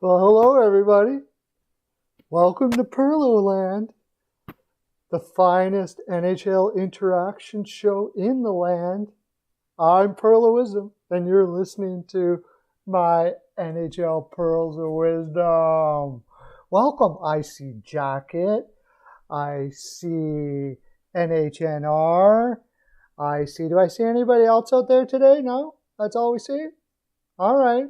Well, hello everybody. Welcome to Pearlo Land, the finest NHL interaction show in the land. I'm Pearloism, and you're listening to my NHL Pearls of Wisdom. Welcome. I see Jacket. I see NHNR. Do I see anybody else out there today? No? That's all we see? All right.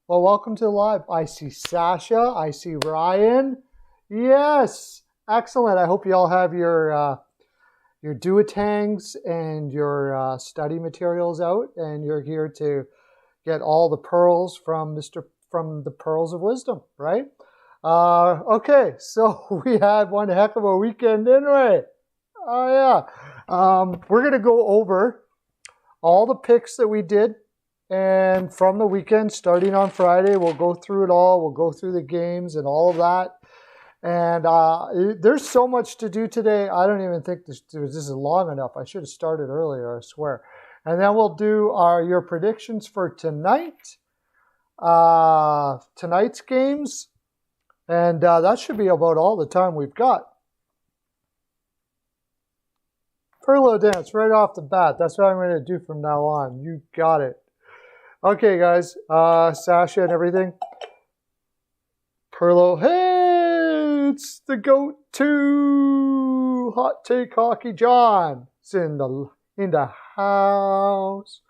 Well, welcome to the live. I see Sasha. I see Ryan. Yes. Excellent. I hope you all have your duotangs and your study materials out, and you're here to get all the pearls from the Pearls of Wisdom, right? Okay, so we had one heck of a weekend, didn't we? Oh, yeah. We're going to go over all the picks that we did. And from the weekend, starting on Friday, we'll go through it all. We'll go through the games and all of that. And there's so much to do today. I don't even think this is long enough. I should have started earlier, I swear. And then we'll do your predictions for tonight, tonight's games. And that should be about all the time we've got. Pearlo dance right off the bat. That's what I'm going to do from now on. You got it. Okay, guys, Sasha and everything. Pearlo, hey, it's the GOAT 2 Hot Take Hockey John. It's in the house.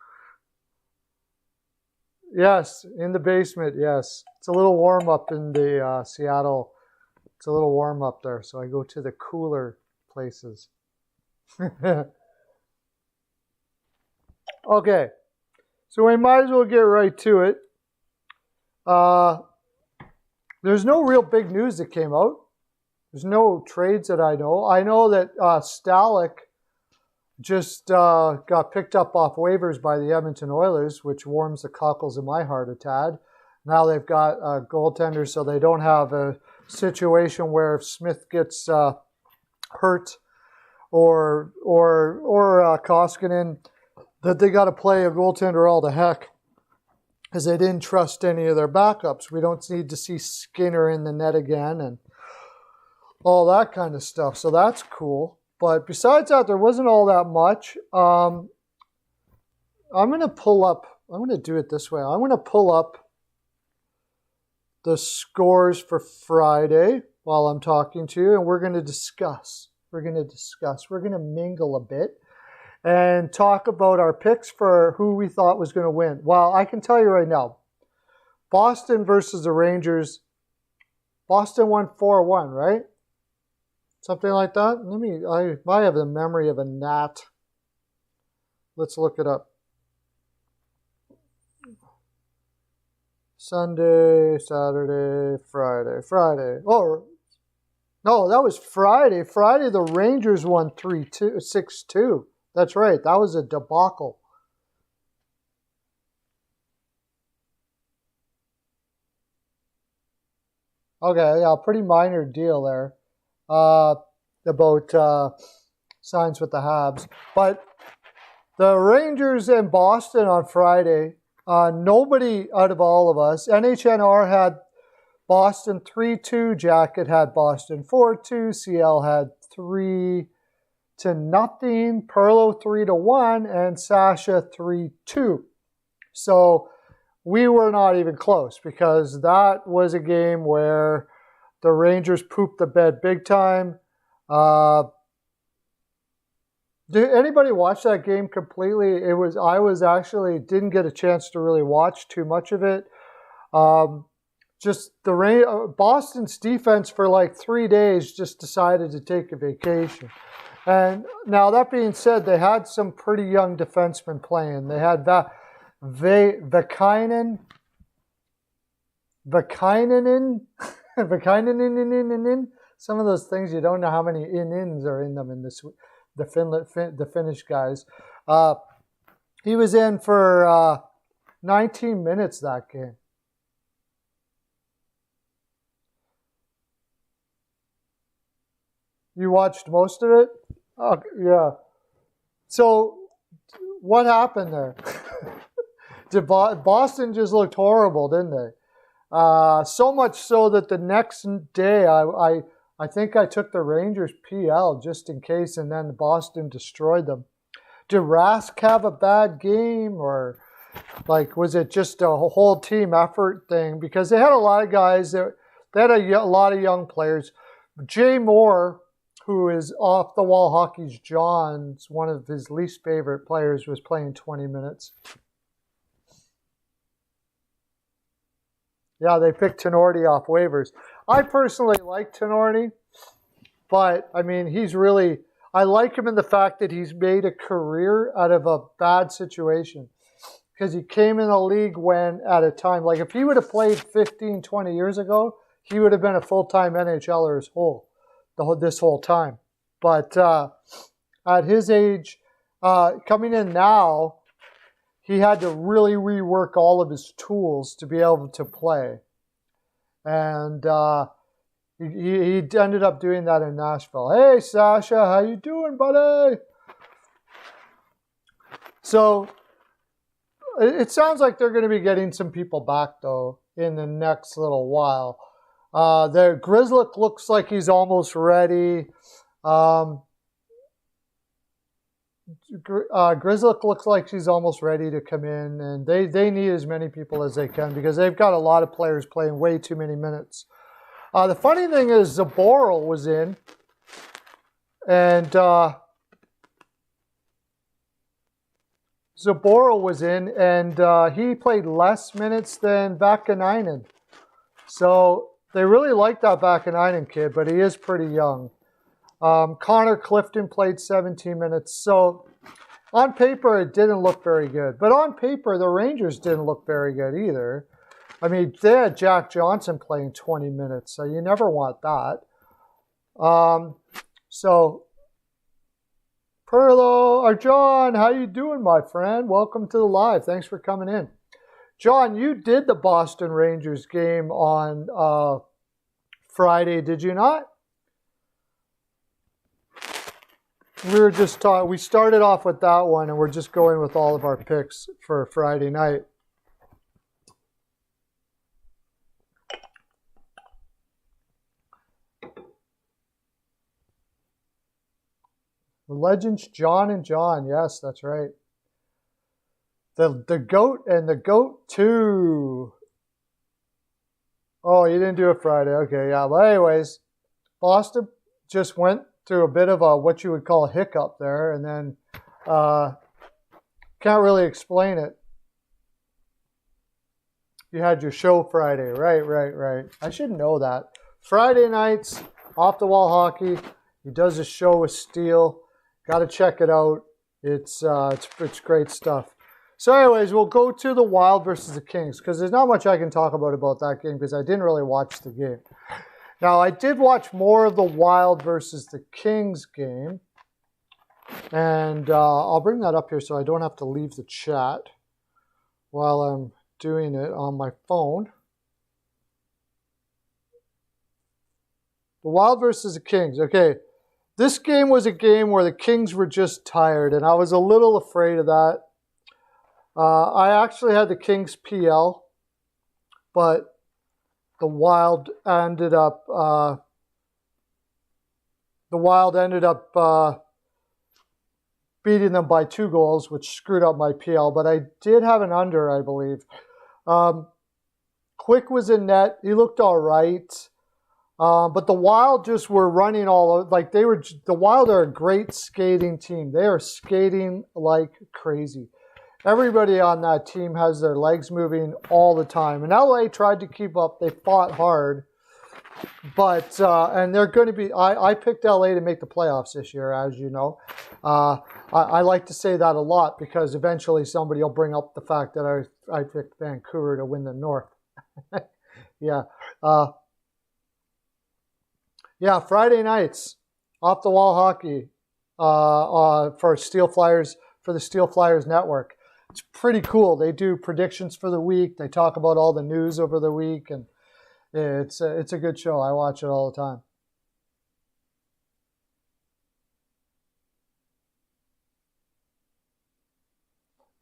Yes, in the basement, yes. It's a little warm up in the Seattle. It's a little warm up there, so I go to the cooler places. Okay. So we might as well get right to it. There's no real big news that came out. There's no trades that I know. I know that Stalick just got picked up off waivers by the Edmonton Oilers, which warms the cockles of my heart a tad. Now they've got a goaltender, so they don't have a situation where if Smith gets hurt or Koskinen, that they got to play a goaltender all to heck because they didn't trust any of their backups. We don't need to see Skinner in the net again and all that kind of stuff. So that's cool. But besides that, there wasn't all that much. I'm going to do it this way. I'm going to pull up the scores for Friday while I'm talking to you, and we're going to discuss. We're going to mingle a bit and talk about our picks for who we thought was going to win. Well, I can tell you right now, Boston versus the Rangers, Boston won 4-1, right? Something like that. I have the memory of a gnat. Let's look it up. Sunday, Saturday, Friday. Oh, no, that was Friday. Friday, the Rangers won 6-2. That's right. That was a debacle. Okay, yeah, pretty minor deal there about signs with the Habs. But the Rangers and Boston on Friday, nobody out of all of us. NHNR had Boston 3-2. Jacket had Boston 4-2. CL had 3-0. Pearlo 3-1, and Sasha 3-2. So we were not even close because that was a game where the Rangers pooped the bed big time. Did anybody watch that game completely? I was actually didn't get a chance to really watch too much of it. Just Boston's defense for like 3 days just decided to take a vacation. And now that being said, they had some pretty young defensemen playing. They had Vakinainen, some of those things you don't know how many ins are in them in the Finnish guys. He was in for 19 minutes that game. You watched most of it? Oh, yeah. So what happened there? Boston just looked horrible, didn't they? So much so that the next day I think I took the Rangers PL just in case, and then Boston destroyed them. Did Rask have a bad game, or like was it just a whole team effort thing? Because they had a lot of guys that they had a lot of young players. Jay Moore, who is off the wall hockey's John's one of his least favorite players, was playing 20 minutes. Yeah, they picked Tenorti off waivers. I personally like Tenorti, but I mean, I like him in the fact that he's made a career out of a bad situation. Because he came in the league at a time, like if he would have played 15, 20 years ago, he would have been a full-time NHLer this whole time. But at his age, coming in now, he had to really rework all of his tools to be able to play. And he ended up doing that in Nashville. Hey, Sasha, how you doing, buddy? So it sounds like they're going to be getting some people back, though, in the next little while. Grzelcyk looks like he's almost ready. Grzelcyk looks like she's almost ready to come in, and they need as many people as they can because they've got a lot of players playing way too many minutes. The funny thing is Zaboral was in, and he played less minutes than Vakanainen. So they really like that Vakanainen kid, but he is pretty young. Connor Clifton played 17 minutes. So on paper, it didn't look very good. But on paper, the Rangers didn't look very good either. I mean, they had Jack Johnson playing 20 minutes, so you never want that. So, Pearlo, or John, how you doing, my friend? Welcome to the live. Thanks for coming in. John, you did the Boston Rangers game on Friday, did you not? We started off with that one, and we're just going with all of our picks for Friday night. The legends, John and John. Yes, that's right. The GOAT and the GOAT 2. Oh, you didn't do it Friday. Okay, yeah. But anyways, Boston just went through a bit of a what you would call a hiccup there, and then can't really explain it. You had your show Friday. Right. I should know that. Friday nights, off the wall hockey. He does a show with Steele. Got to check it out. It's great stuff. So anyways, we'll go to the Wild versus the Kings because there's not much I can talk about that game because I didn't really watch the game. Now, I did watch more of the Wild versus the Kings game. And I'll bring that up here so I don't have to leave the chat while I'm doing it on my phone. The Wild versus the Kings. Okay, this game was a game where the Kings were just tired, and I was a little afraid of that. I actually had the Kings PL, but the Wild ended up beating them by 2 goals, which screwed up my PL. But I did have an under, I believe. Quick was in net. He looked all right. But the Wild just were running all like they were. The Wild are a great skating team. They are skating like crazy. Everybody on that team has their legs moving all the time. And LA tried to keep up. They fought hard. But, and they're going to be, I picked LA to make the playoffs this year, as you know. I like to say that a lot because eventually somebody will bring up the fact that I picked Vancouver to win the North. Yeah. Yeah, Friday nights, off the wall hockey for the Steel Flyers Network. It's pretty cool. They do predictions for the week. They talk about all the news over the week, and it's a good show. I watch it all the time.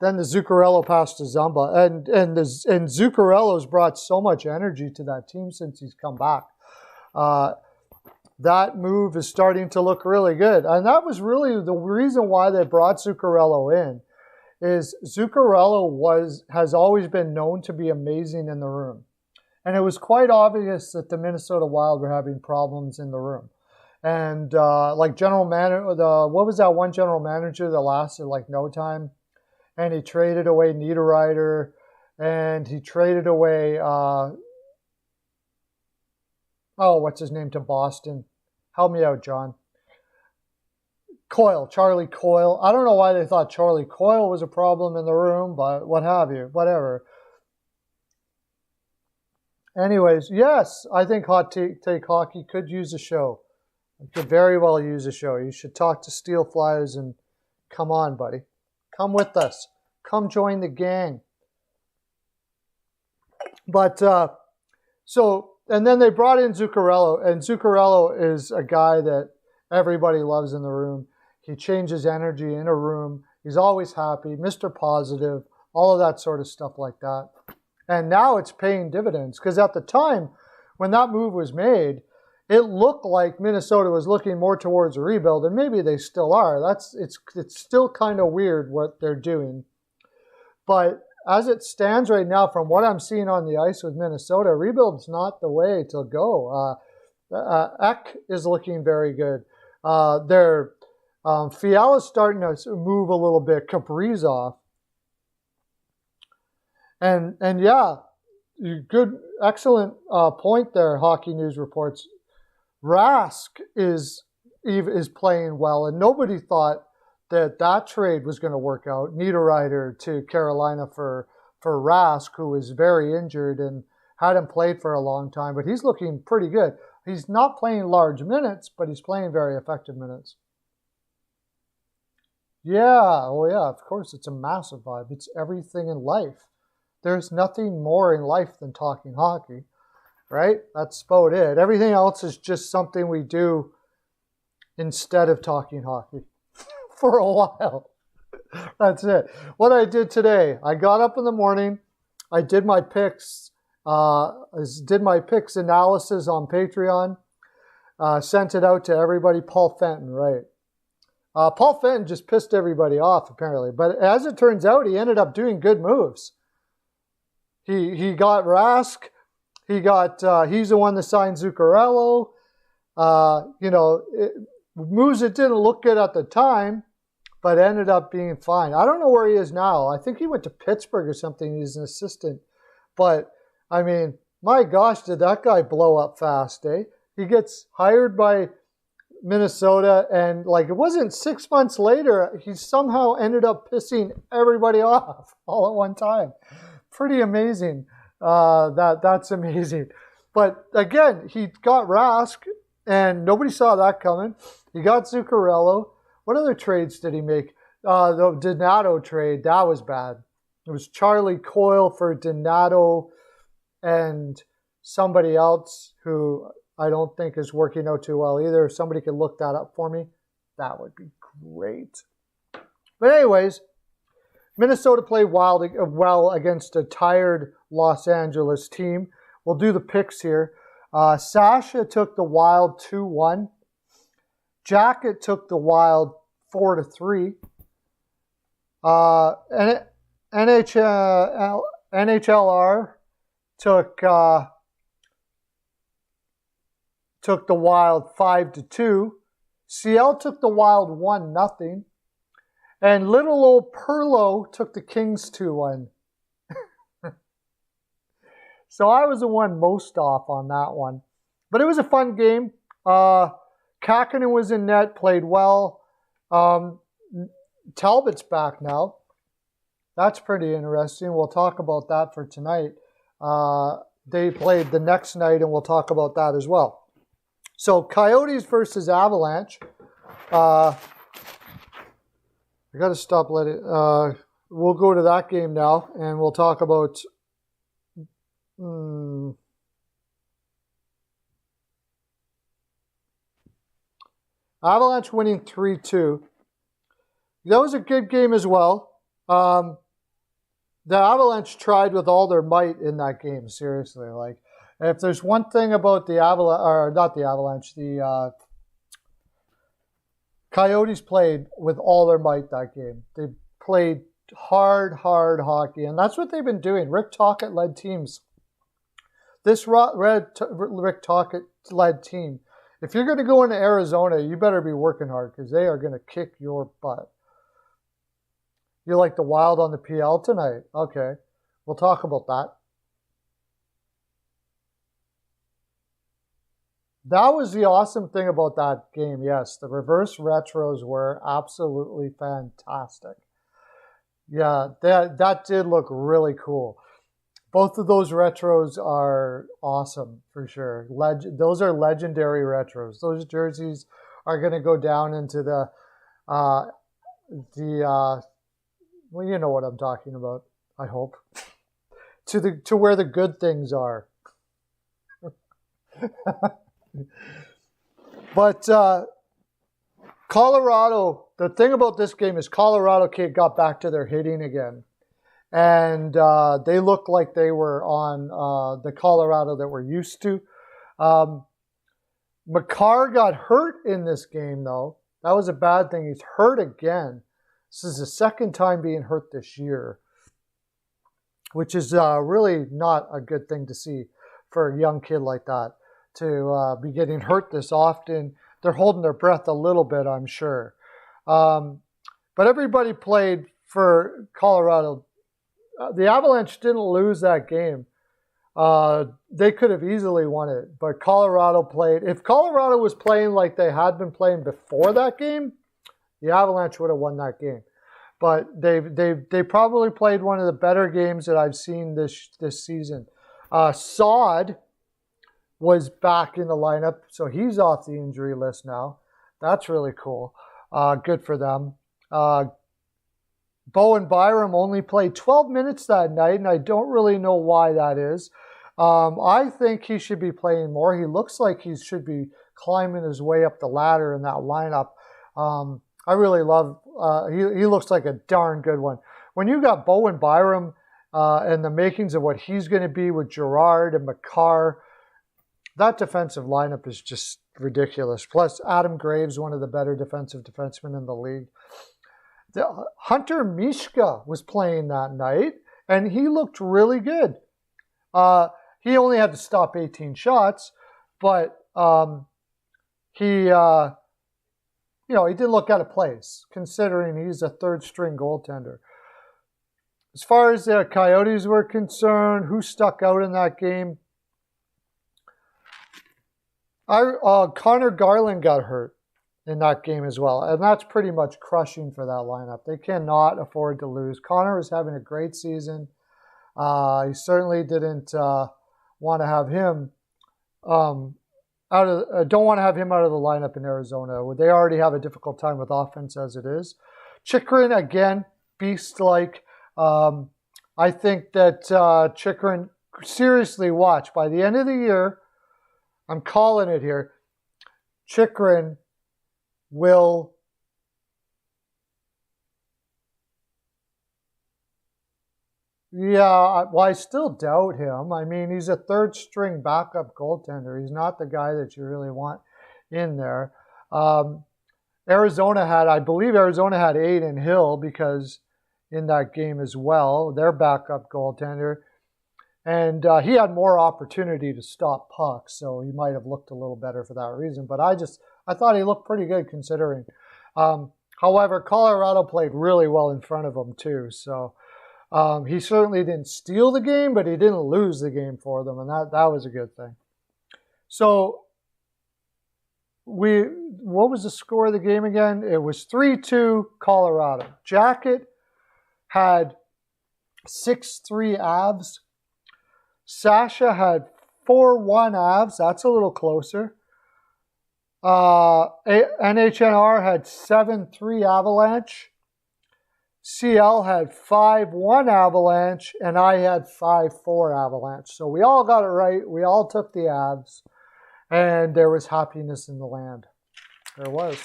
then the Zuccarello pass to Zumba. And Zuccarello's brought so much energy to that team since he's come back. That move is starting to look really good. And that was really the reason why they brought Zuccarello in, is Zuccarello has always been known to be amazing in the room. And it was quite obvious that the Minnesota Wild were having problems in the room. And like general manager, what was that one general manager that lasted like no time? And he traded away Niederreiter, and he traded away, what's his name, to Boston? Help me out, John. Charlie Coyle. I don't know why they thought Charlie Coyle was a problem in the room, but what have you, whatever. Anyways, yes, I think Hot Take Hockey could use a show. It could very well use a show. You should talk to Steel Flyers and come on, buddy. Come with us. Come join the gang. But, and then they brought in Zuccarello, and Zuccarello is a guy that everybody loves in the room. He changes energy in a room. He's always happy, Mr. Positive, all of that sort of stuff like that. And now it's paying dividends, because at the time when that move was made, it looked like Minnesota was looking more towards a rebuild, and maybe they still are. It's still kind of weird what they're doing. But as it stands right now, from what I'm seeing on the ice with Minnesota, rebuild's not the way to go. Ek is looking very good. Fiala's starting to move a little bit. Kaprizov. And yeah, good, excellent point there, Hockey News Reports. Rask is playing well, and nobody thought that trade was going to work out. Niederreiter to Carolina for Rask, who was very injured and hadn't played for a long time, but he's looking pretty good. He's not playing large minutes, but he's playing very effective minutes. Yeah, of course, it's a massive vibe. It's everything in life. There's nothing more in life than talking hockey, right? That's about it. Everything else is just something we do instead of talking hockey for a while. That's it. What I did today, I got up in the morning, I did my picks, analysis on Patreon, sent it out to everybody. Paul Fenton, right? Paul Fenton just pissed everybody off, apparently. But as it turns out, he ended up doing good moves. He got Rask. He's the one that signed Zuccarello. Moves that didn't look good at the time, but ended up being fine. I don't know where he is now. I think he went to Pittsburgh or something. He's an assistant. But, I mean, my gosh, did that guy blow up fast, eh? He gets hired by Minnesota, and like it wasn't 6 months later, he somehow ended up pissing everybody off all at one time. Pretty amazing. That's amazing. But again, he got Rask, and nobody saw that coming. He got Zuccarello. What other trades did he make? The Donato trade, that was bad. It was Charlie Coyle for Donato and somebody else who I don't think is working out too well either. If somebody could look that up for me, that would be great. But anyways, Minnesota played well against a tired Los Angeles team. We'll do the picks here. Sasha took the Wild 2-1. Jacket took the Wild 4-3. NHLR took the Wild 5-2. CL took the Wild 1-0. And little old Pearlo took the Kings 2-1. So I was the one most off on that one. But it was a fun game. Kakkonen was in net, played well. Talbot's back now. That's pretty interesting. We'll talk about that for tonight. They played the next night, and we'll talk about that as well. So Coyotes versus Avalanche. I got to stop letting. We'll go to that game now, and we'll talk about. Avalanche winning 3-2. That was a good game as well. the Avalanche tried with all their might in that game. Seriously, like if there's one thing about the Avalanche, or not the Avalanche, the Coyotes played with all their might that game. They played hard hockey, and that's what they've been doing. Rick Tocchet led teams. This Rick Tocchet led team. If you're going to go into Arizona, you better be working hard because they are going to kick your butt. You like the Wild on the PL tonight? Okay, we'll talk about that. That was the awesome thing about that game. Yes, the reverse retros were absolutely fantastic. Yeah, that did look really cool. Both of those retros are awesome for sure. Those are legendary retros. Those jerseys are going to go down into the well, you know what I'm talking about, I hope. To where the good things are. But Colorado, the thing about this game is Colorado got back to their hitting again. And they looked like they were on the Colorado that we're used to. Makar got hurt in this game, though. That was a bad thing. He's hurt again. This is the second time being hurt this year, which is really not a good thing to see for a young kid like that, to be getting hurt this often. They're holding their breath a little bit, I'm sure. But everybody played for Colorado. The Avalanche didn't lose that game. They could have easily won it, but Colorado played. If Colorado was playing like they had been playing before that game, the Avalanche would have won that game. But they probably played one of the better games that I've seen this season. Saad was back in the lineup, so he's off the injury list now. That's really cool. Good for them. Bowen Byram only played 12 minutes that night, and I don't really know why that is. I think he should be playing more. He looks like he should be climbing his way up the ladder in that lineup. I really love, he looks like a darn good one. When you got Bowen Byram and the makings of what he's going to be with Girard and Makar, that defensive lineup is just ridiculous. Plus, Adam Graves, one of the better defensive defensemen in the league. Hunter Mishka was playing that night, and he looked really good. He only had to stop 18 shots, but he didn't look out of place, considering he's a third-string goaltender. As far as the Coyotes were concerned, who stuck out in that game? Connor Garland got hurt in that game as well, and that's pretty much crushing for that lineup. They cannot afford to lose. Connor was having a great season. He certainly didn't want to have him don't want to have him out of the lineup in Arizona. They already have a difficult time with offense as it is. Chychrun, again, beast-like. I think that Chychrun, seriously watch, by the end of the year, I'm calling it here, Chychrun will I still doubt him. I mean, he's a third-string backup goaltender. He's not the guy that you really want in there. I believe Arizona had Aiden Hill because in that game as well, their backup goaltender. And he had more opportunity to stop pucks, so he might have looked a little better for that reason. But I thought he looked pretty good considering. However, Colorado played really well in front of him too. So he certainly didn't steal the game, but he didn't lose the game for them, and that was a good thing. So what was the score of the game again? It was 3-2 Colorado. Jacket had 6-3 Avs. Sasha had 4-1 Avs. That's a little closer. NHNR had 7-3 Avalanche. CL had 5-1 Avalanche, and I had 5-4 Avalanche. So we all got it right. We all took the Avs, and there was happiness in the land. There was.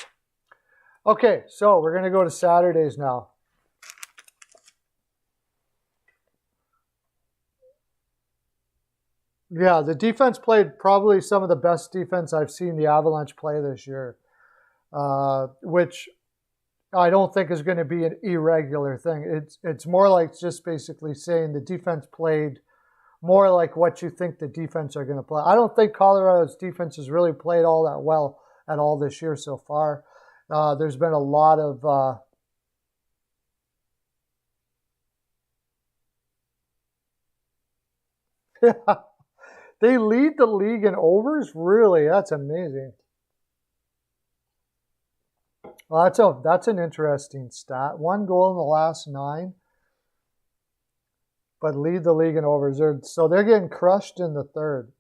Okay, so we're going to go to Saturdays now. Yeah, the defense played probably some of the best defense I've seen the Avalanche play this year, which I don't think is going to be an irregular thing. It's more like just basically saying the defense played more like what you think the defense are going to play. I don't think Colorado's defense has really played all that well at all this year so far. There's been a lot of they lead the league in overs? Really? That's amazing. Well, that's an interesting stat. 1 goal in the last 9, but lead the league in overs. So they're getting crushed in the third.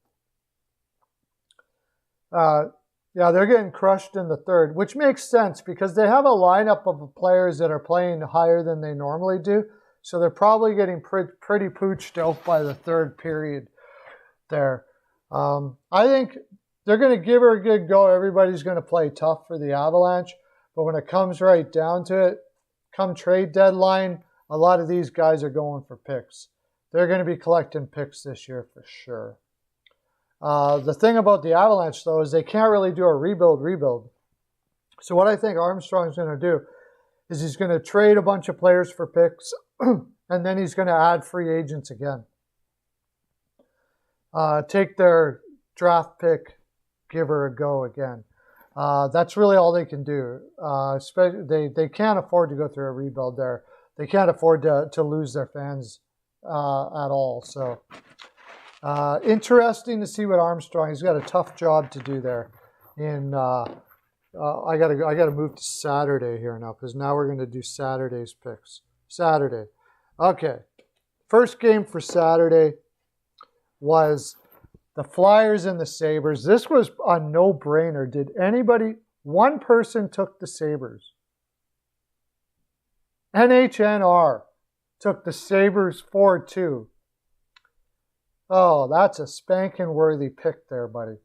Yeah, they're getting crushed in the third, which makes sense because they have a lineup of players that are playing higher than they normally do. So they're probably getting pretty pooched out by the third period there. I think they're going to give her a good go. Everybody's going to play tough for the Avalanche. But when it comes right down to it, come trade deadline, a lot of these guys are going for picks. They're going to be collecting picks this year for sure. The thing about the Avalanche, though, is they can't really do a rebuild. So what I think Armstrong's going to do is he's going to trade a bunch of players for picks, and then he's going to add free agents again. Take their draft pick, give her a go again. That's really all they can do. They can't afford to go through a rebuild there. They can't afford to lose their fans at all. So interesting to see what Armstrong. He's got a tough job to do there. I gotta move to Saturday here now because now we're gonna do Saturday's picks. Saturday, okay. First game for Saturday was the Flyers and the Sabres. This was a no-brainer. Did anybody? One person took the Sabres. NHNR took the Sabres 4-2. Oh, that's a spanking-worthy pick there, buddy.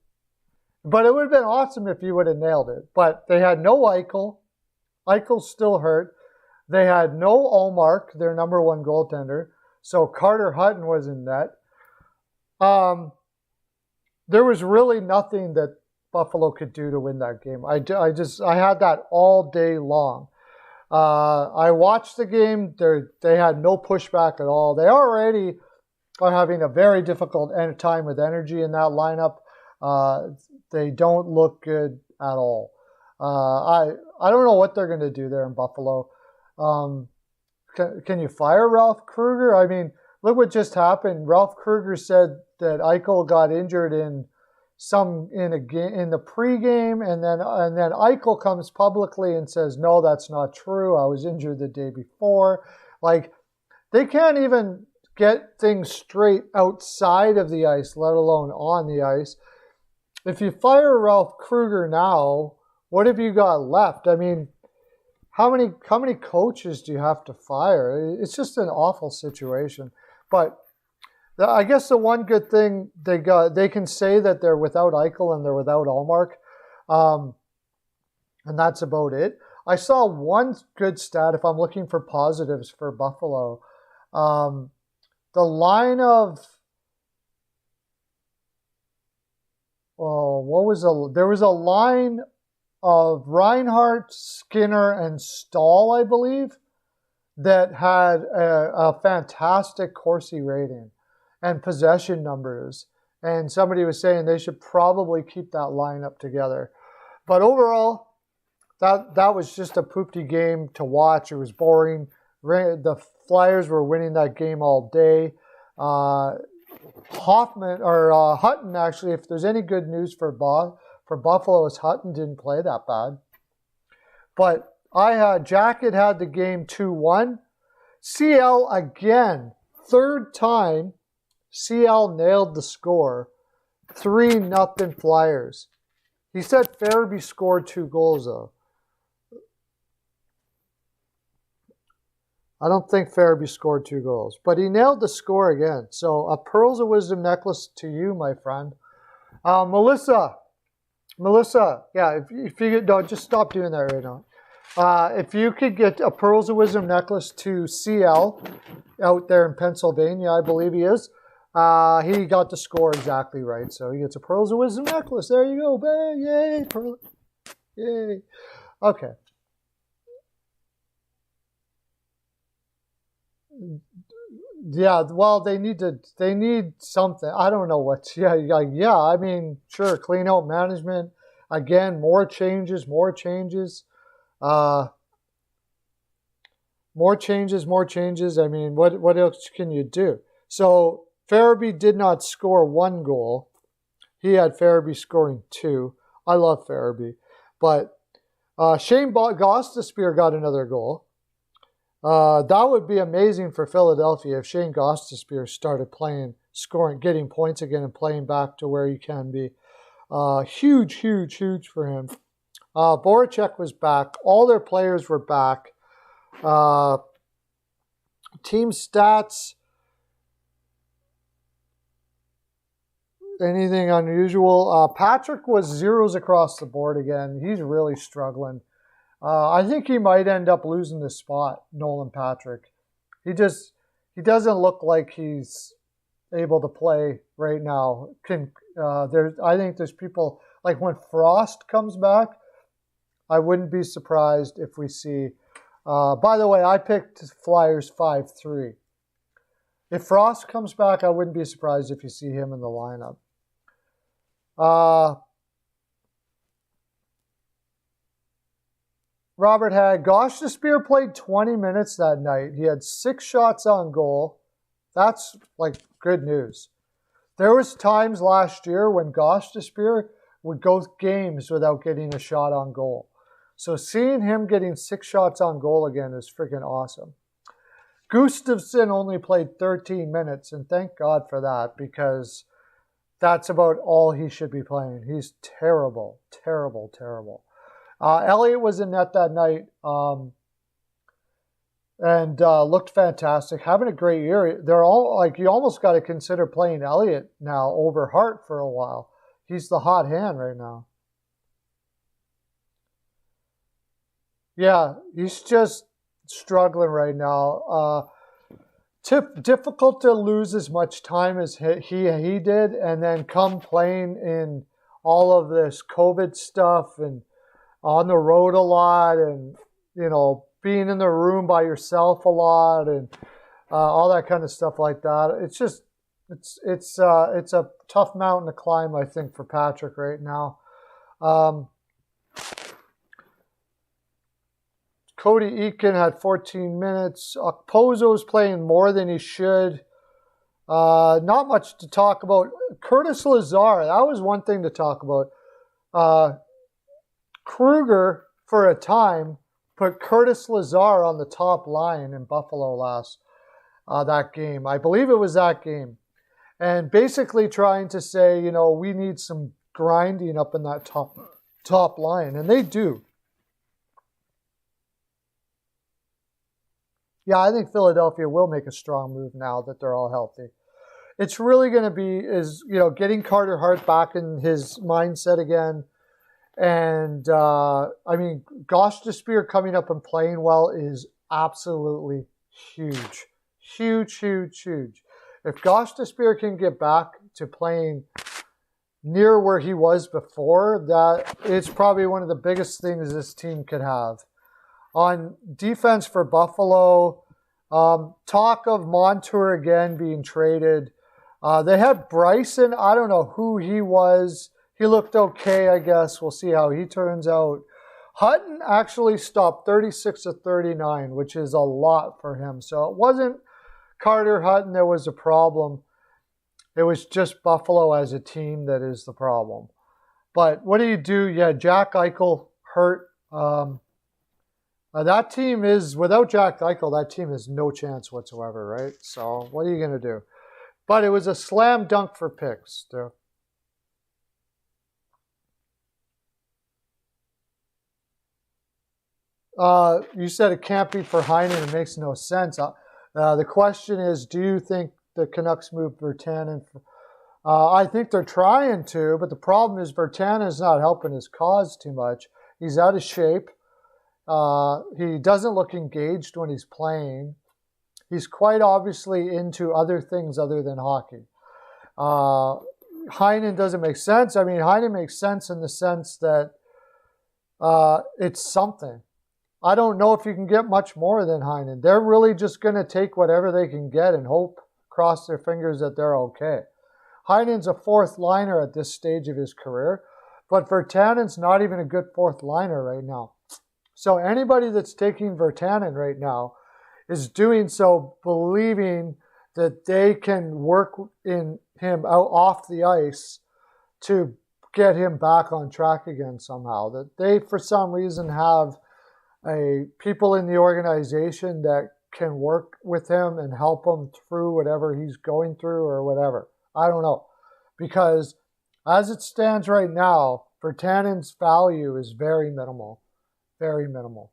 But it would have been awesome if you would have nailed it. But they had no Eichel. Eichel's still hurt. They had no Ullmark, their number one goaltender. So Carter Hutton was in net. There was really nothing that Buffalo could do to win that game. I had that all day long. I watched the game. They had no pushback at all. They already are having a very difficult time with energy in that lineup. They don't look good at all. I don't know what they're going to do there in Buffalo. Can you fire Ralph Kruger? I mean, look what just happened. Ralph Kruger said that Eichel got injured in the pregame, and then Eichel comes publicly and says, "No, that's not true. I was injured the day before." Like, they can't even get things straight outside of the ice, let alone on the ice. If you fire Ralph Kruger now, what have you got left? I mean, how many coaches do you have to fire? It's just an awful situation. But I guess the one good thing they can say that they're without Eichel and they're without Ullmark, and that's about it. I saw one good stat, if I'm looking for positives for Buffalo. The line of there was a line of Reinhart, Skinner, and Stahl, I believe, that had a fantastic Corsi rating and possession numbers. And somebody was saying they should probably keep that lineup together. But overall, that was just a poopty game to watch. It was boring. The Flyers were winning that game all day. Hutton, actually, if there's any good news for Buffalo, is Hutton didn't play that bad. But Jacket had the game 2-1. CL again, third time, CL nailed the score. 3-0 Flyers. He said Farabee scored 2 goals, though. I don't think Farabee scored 2 goals, but he nailed the score again. So a Pearls of Wisdom necklace to you, my friend. Melissa, yeah, if you no, just stop doing that right now. If you could get a Pearls of Wisdom necklace to CL out there in Pennsylvania, I believe he is, He got the score exactly right, so he gets a Pearls of Wisdom necklace. There you go, bang! Yay, Pearl! Yay! Okay. Yeah, well, they need something. I don't know what. Yeah. I mean, sure, clean out management. Again, more changes. Uh, more changes. I mean, what else can you do? So Farabee did not score 1 goal. He had Farabee scoring 2. I love Farabee, but Shane Gostisbehere got another goal. That would be amazing for Philadelphia if Shane Gostisbehere started playing, scoring, getting points again and playing back to where he can be. Huge for him. Voracek was back. All their players were back. Team stats, anything unusual? Patrick was zeros across the board again. He's really struggling. I think he might end up losing the spot, Nolan Patrick. He doesn't look like he's able to play right now. I think there's people, like when Frost comes back, I wouldn't be surprised if we see. By the way, I picked Flyers 5-3. If Frost comes back, I wouldn't be surprised if you see him in the lineup. Robert had Gostisbehere played 20 minutes that night. He had 6 shots on goal. That's like good news. There was times last year when Gostisbehere would go games without getting a shot on goal. So seeing him getting 6 shots on goal again is freaking awesome. Gustafsson only played 13 minutes, and thank God for that, because that's about all he should be playing. He's terrible. Elliott was in net that night and looked fantastic, having a great year. They're all like, you almost got to consider playing Elliott now over Hart for a while. He's the hot hand right now. Yeah, he's just struggling right now. Difficult to lose as much time as he did, and then come playing in all of this COVID stuff and on the road a lot, and being in the room by yourself a lot, and all that kind of stuff like that. It's just it's a tough mountain to climb, I think, for Patrick right now. Cody Eakin had 14 minutes. Okpozo's playing more than he should. Not much to talk about. Curtis Lazar, that was one thing to talk about. Kruger, for a time, put Curtis Lazar on the top line in Buffalo last that game. I believe it was that game. And basically trying to say, we need some grinding up in that top line. And they do. Yeah, I think Philadelphia will make a strong move now that they're all healthy. It's really going to be getting Carter Hart back in his mindset again. And, Gostisbehere coming up and playing well is absolutely huge. Huge. If Gostisbehere can get back to playing near where he was before, that it's probably one of the biggest things this team could have. On defense for Buffalo, talk of Montour again being traded. They had Bryson. I don't know who he was. He looked okay, I guess. We'll see how he turns out. Hutton actually stopped 36 of 39, which is a lot for him. So it wasn't Carter Hutton that was a problem. It was just Buffalo as a team that is the problem. But what do? Yeah, Jack Eichel hurt. That team is, without Jack Eichel, that team has no chance whatsoever, right? So what are you going to do? But it was a slam dunk for picks. You said it can't be for Heinen. It makes no sense. The question is, do you think the Canucks move Virtanen? I think they're trying to, but the problem is Virtanen is not helping his cause too much. He's out of shape. He doesn't look engaged when he's playing. He's quite obviously into other things other than hockey. Heinen doesn't make sense. I mean, Heinen makes sense in the sense that it's something. I don't know if you can get much more than Heinen. They're really just going to take whatever they can get and hope, cross their fingers that they're okay. Heinen's a fourth liner at this stage of his career, but Virtanen's not even a good fourth liner right now. So anybody that's taking Virtanen right now is doing so believing that they can work in him out off the ice to get him back on track again somehow. That they, for some reason, have people in the organization that can work with him and help him through whatever he's going through or whatever. I don't know. Because as it stands right now, Virtanen's value is very minimal. Very minimal.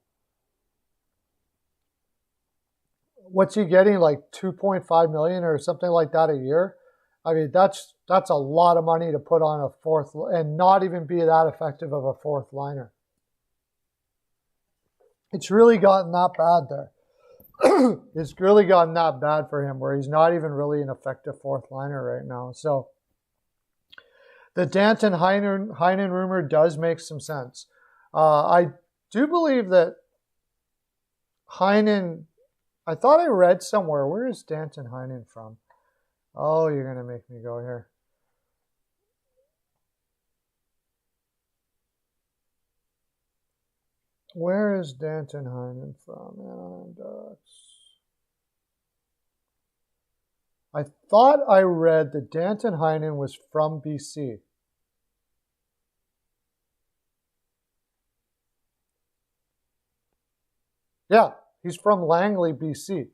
What's he getting, like $2.5 million or something like that a year? I mean, that's a lot of money to put on a fourth and not even be that effective of a fourth liner. It's really gotten that bad there. It's really gotten that bad for him where he's not even really an effective fourth liner right now. So the Danton Heinen rumor does make some sense. I do believe that Heinen, I thought I read somewhere, where is Danton Heinen from? Oh, you're going to make me go here. Where is Danton Heinen from? Anaheim Ducks. I thought I read that Danton Heinen was from BC. Yeah, he's from Langley, BC.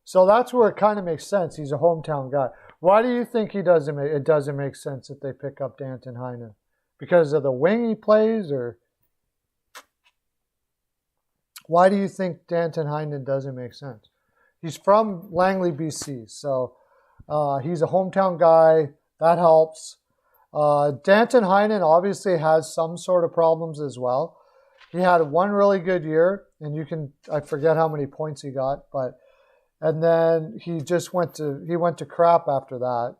So that's where it kind of makes sense. He's a hometown guy. Why do you think it doesn't make sense that they pick up Danton Heinen? Because of the wing he plays, or why do you think Danton Heinen doesn't make sense? He's from Langley, BC, so he's a hometown guy. That helps. Danton Heinen obviously has some sort of problems as well. He had one really good year, and I forget how many points he got, and then he went to crap after that.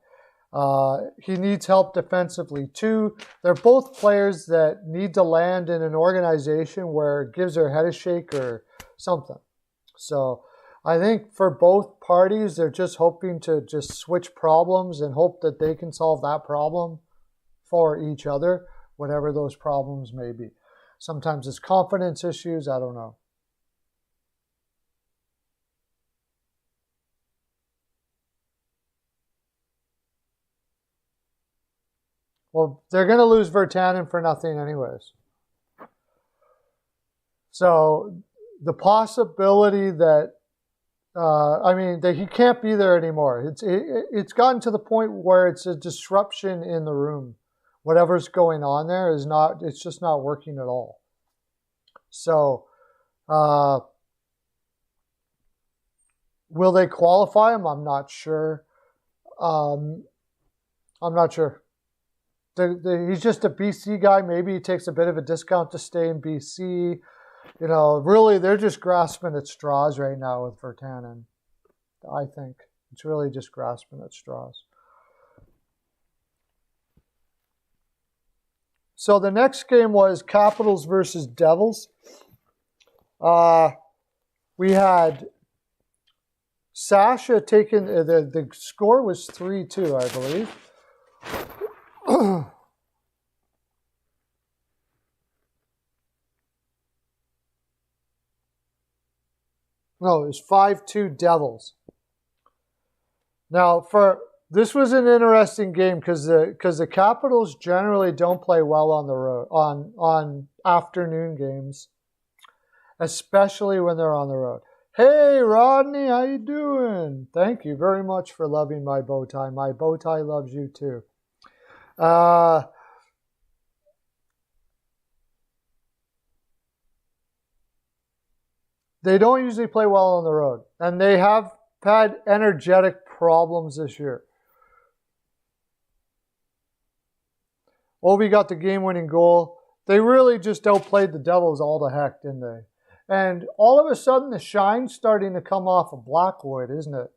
He needs help defensively too. They're both players that need to land in an organization where it gives their head a shake or something. So I think for both parties, they're just hoping to just switch problems and hope that they can solve that problem for each other, whatever those problems may be. Sometimes it's confidence issues, I don't know. Well, they're going to lose Virtanen for nothing anyways. So the possibility that, he can't be there anymore. It's gotten to the point where it's a disruption in the room. Whatever's going on there it's just not working at all. So will they qualify him? I'm not sure. He's just a BC guy. Maybe he takes a bit of a discount to stay in BC. Really, they're just grasping at straws right now with Virtanen. I think it's really just grasping at straws. So the next game was Capitals versus Devils. We had Sasha taking, the score was 3-2, I believe. No, it was 5-2 Devils. Now, this was an interesting game because the Capitals generally don't play well on the road on afternoon games, especially when they're on the road. Hey, Rodney, how you doing? Thank you very much for loving my bow tie. My bow tie loves you too. They don't usually play well on the road, and they have had energetic problems this year. Ovi got the game-winning goal. They really just outplayed the Devils all the heck, didn't they? And all of a sudden, the shine's starting to come off of Blackwood, isn't it?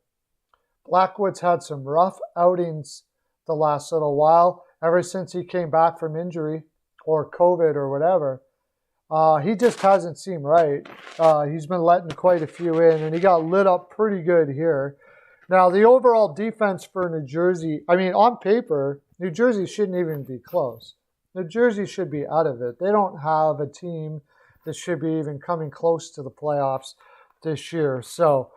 Blackwood's had some rough outings the last little while, ever since he came back from injury or COVID or whatever. He just hasn't seemed right. He's been letting quite a few in, and he got lit up pretty good here. Now, the overall defense for New Jersey, I mean, on paper, New Jersey shouldn't even be close. New Jersey should be out of it. They don't have a team that should be even coming close to the playoffs this year. So,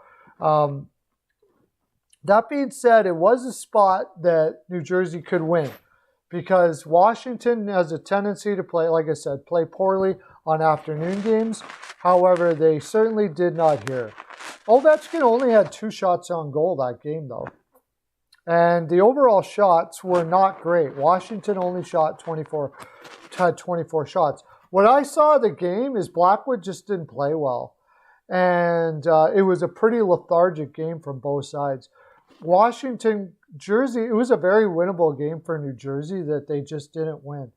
that being said, it was a spot that New Jersey could win because Washington has a tendency to play, like I said, play poorly on afternoon games. However, they certainly did not here. Ovechkin only had 2 shots on goal that game, though. And the overall shots were not great. Washington only had 24 shots. What I saw of the game is Blackwood just didn't play well. And it was a pretty lethargic game from both sides. Washington, Jersey, it was a very winnable game for New Jersey that they just didn't win.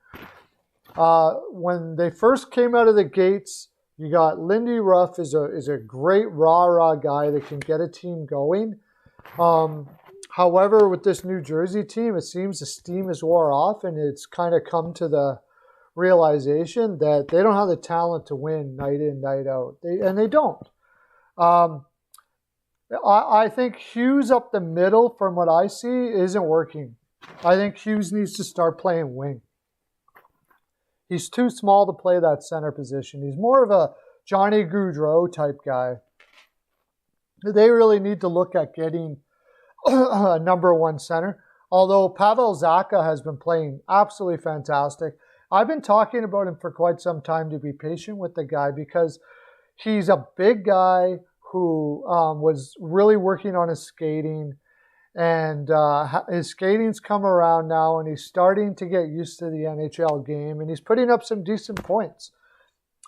When they first came out of the gates, you got Lindy Ruff is a great rah-rah guy that can get a team going. However, with this New Jersey team, it seems the steam is wore off, and it's kind of come to the realization that they don't have the talent to win night in, night out. They don't. I think Hughes up the middle, from what I see, isn't working. I think Hughes needs to start playing wing. He's too small to play that center position. He's more of a Johnny Gaudreau type guy. They really need to look at getting a number 1 center. Although Pavel Zacha has been playing absolutely fantastic. I've been talking about him for quite some time to be patient with the guy because he's a big guy who was really working on his skating, and his skating's come around now, and he's starting to get used to the NHL game, and he's putting up some decent points.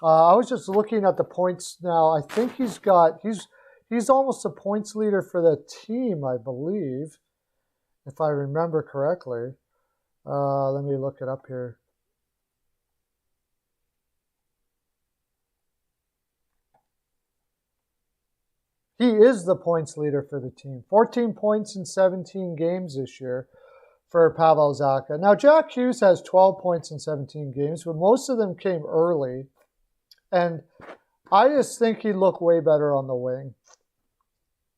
I was just looking at the points now. I think he's almost a points leader for the team, I believe, if I remember correctly. Let me look it up here. He is the points leader for the team. 14 points in 17 games this year for Pavel Zacha. Now, Jack Hughes has 12 points in 17 games, but most of them came early. And I just think he'd look way better on the wing.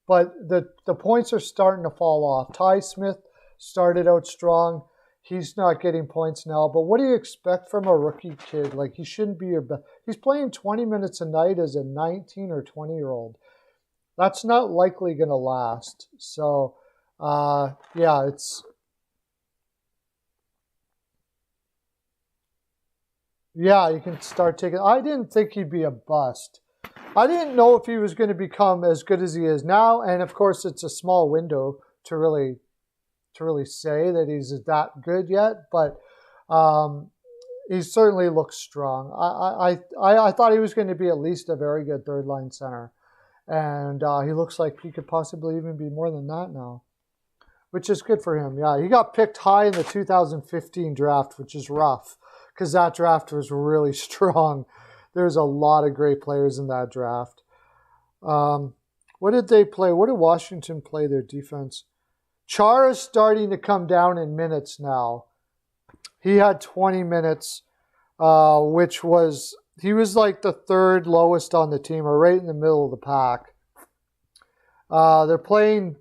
But the points are starting to fall off. Ty Smith started out strong. He's not getting points now. But what do you expect from a rookie kid? Like, he shouldn't be your best. He's playing 20 minutes a night as a 19 or 20-year-old. That's not likely going to last. So, yeah, you can start taking. I didn't think he'd be a bust. I didn't know if he was going to become as good as he is now. And of course, it's a small window to really say that he's that good yet. But he certainly looks strong. I thought he was going to be at least a very good third line center. And he looks like he could possibly even be more than that now, which is good for him. Yeah, he got picked high in the 2015 draft, which is rough because that draft was really strong. There's a lot of great players in that draft. What did they play? What did Washington play their defense? Chara's starting to come down in minutes now. He had 20 minutes, which was... He was like the 3rd lowest on the team, or right in the middle of the pack. They're playing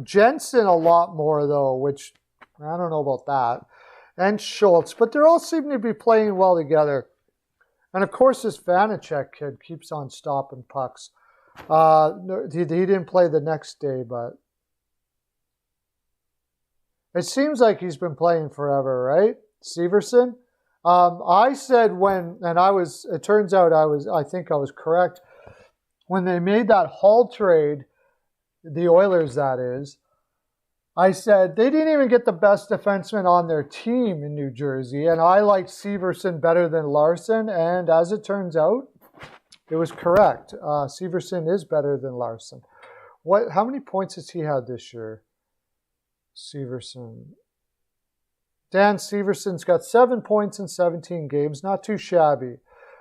Jensen a lot more, though, which I don't know about that. And Schultz, but they all seem to be playing well together. And of course, this Vanacek kid keeps on stopping pucks. He didn't play the next day, but it seems like he's been playing forever, right? Severson? I said it turns out I think I was correct. When they made that Hall trade, the Oilers that is, I said they didn't even get the best defenseman on their team in New Jersey, and I liked Severson better than Larson, and as it turns out, it was correct. Severson is better than Larson. How many points has he had this year? Severson. Dan Severson's got 7 points in 17 games. Not too shabby.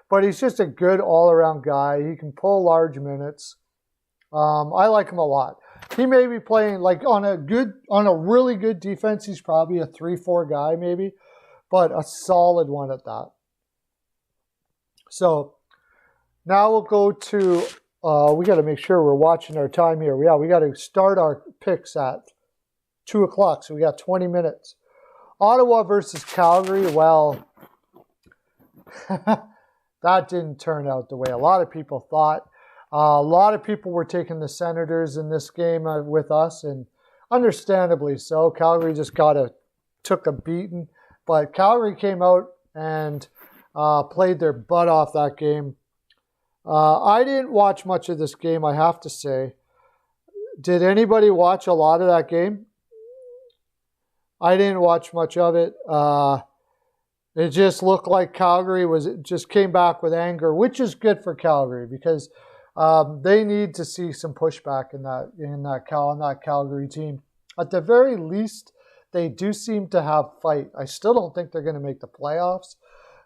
But he's just a good all-around guy. He can pull large minutes. I like him a lot. he may be playing like on a really good defense. He's probably a 3-4 guy maybe, but a solid one at that. So now we'll go to, we got to make sure we're watching our time here. Yeah, we got to start our picks at 2 o'clock, so we got 20 minutes. Ottawa versus Calgary, well, that didn't turn out the way a lot of people thought. A lot of people were taking the Senators in this game with us, and understandably so. Calgary just took a beating, but Calgary came out and played their butt off that game. I didn't watch much of this game, I have to say. Did anybody watch a lot of that game? I didn't watch much of it. It just looked like Calgary just came back with anger, which is good for Calgary because they need to see some pushback in that Calgary team. At the very least, they do seem to have fight. I still don't think they're going to make the playoffs,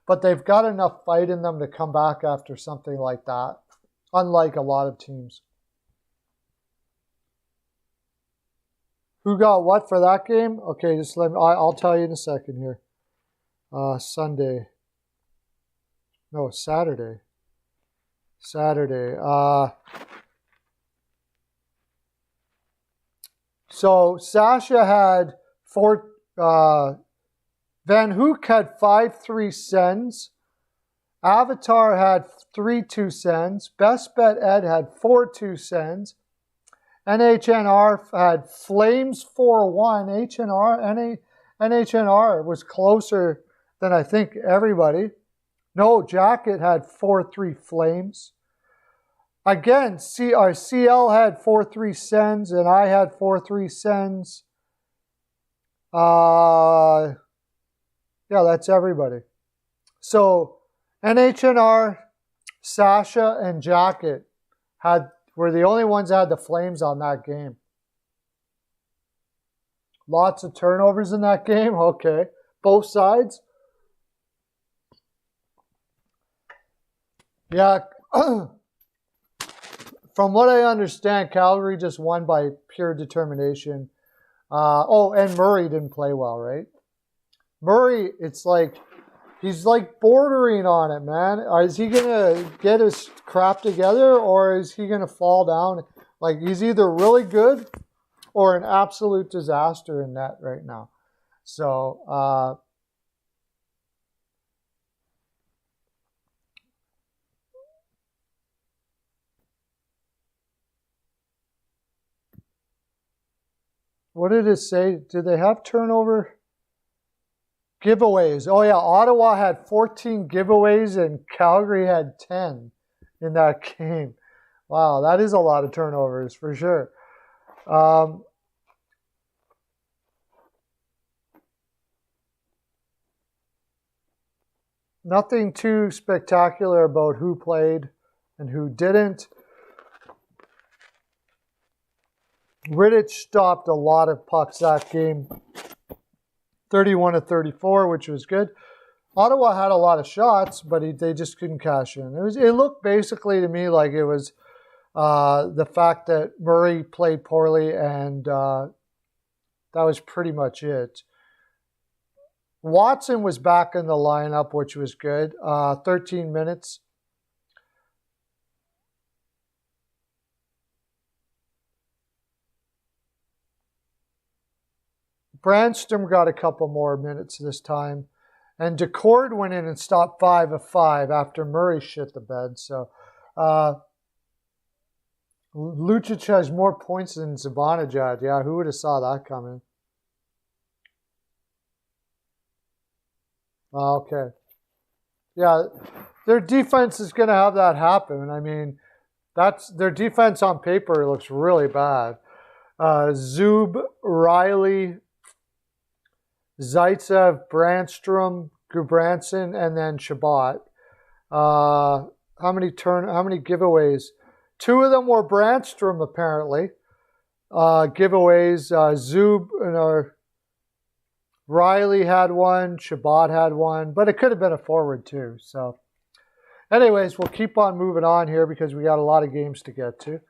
but they've got enough fight in them to come back after something like that, unlike a lot of teams. Who got what for that game? Okay, just I'll tell you in a second here. Saturday. So Sasha had Van Hook had 5-3 sends. Avatar had 3-2 sends. Best Bet Ed had 4-2 sends. NHNR had Flames 4-1. NHNR was closer than I think everybody. No, Jacket had 4-3 Flames. Again, our CL had 4-3 Sens, and I had 4-3 Sens. Yeah, that's everybody. So NHNR, Sasha, and Jacket were the only ones that had the Flames on that game. Lots of turnovers in that game. Okay. Both sides. Yeah. From what I understand, Calgary just won by pure determination. And Murray didn't play well, right? Murray, it's like, he's like bordering on it, man. Is he going to get his crap together or is he going to fall down? Like, he's either really good or an absolute disaster in net right now. So, what did it say? Did they have turnover? Giveaways. Oh, yeah. Ottawa had 14 giveaways and Calgary had 10 in that game. Wow, that is a lot of turnovers for sure. Nothing too spectacular about who played and who didn't. Rittich stopped a lot of pucks that game. 31-34, which was good. Ottawa had a lot of shots, but they just couldn't cash in. It looked basically to me like it was the fact that Murray played poorly, and that was pretty much it. Watson was back in the lineup, which was good. 13 minutes. Brandstrom got a couple more minutes this time. And Decord went in and stopped 5 of 5 after Murray shit the bed. So Lucic has more points than Zibanejad. Yeah, who would have saw that coming? Okay. Yeah, their defense is going to have that happen. I mean, their defense on paper looks really bad. Zub, Riley, Zaitsev, Brandstrom, Gudbranson, and then Shabbat. How many giveaways? 2 of them were Brandstrom, apparently. Giveaways. Zub and Riley had one. Shabbat had one. But it could have been a forward, too. So, anyways, we'll keep on moving on here because we got a lot of games to get to.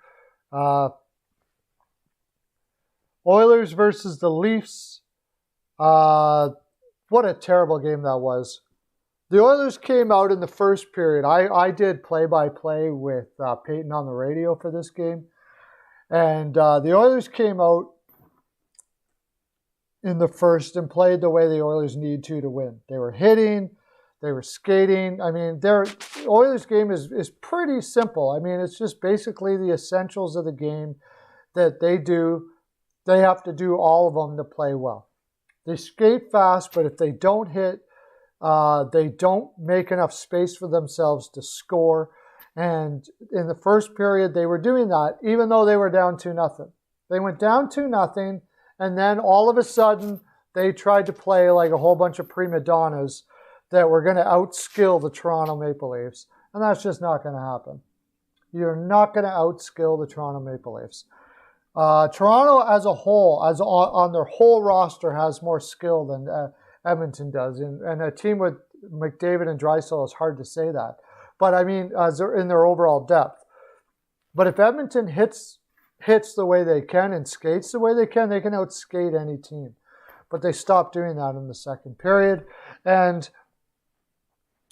Oilers versus the Leafs. What a terrible game that was. The Oilers came out in the first period. I did play-by-play with Peyton on the radio for this game. And the Oilers came out in the first and played the way the Oilers need to win. They were hitting. They were skating. I mean, the Oilers game is pretty simple. I mean, it's just basically the essentials of the game that they do. They have to do all of them to play well. They skate fast, but if they don't hit, they don't make enough space for themselves to score. And in the first period, they were doing that, even though they were down 2-0. They went down 2-0, and then all of a sudden, they tried to play like a whole bunch of prima donnas that were going to outskill the Toronto Maple Leafs. And that's just not going to happen. You're not going to outskill the Toronto Maple Leafs. Toronto as a whole, on their whole roster, has more skill than Edmonton does. And a team with McDavid and Draisaitl, is hard to say that. But I mean, in their overall depth. But if Edmonton hits the way they can and skates the way they can outskate any team. But they stopped doing that in the second period. And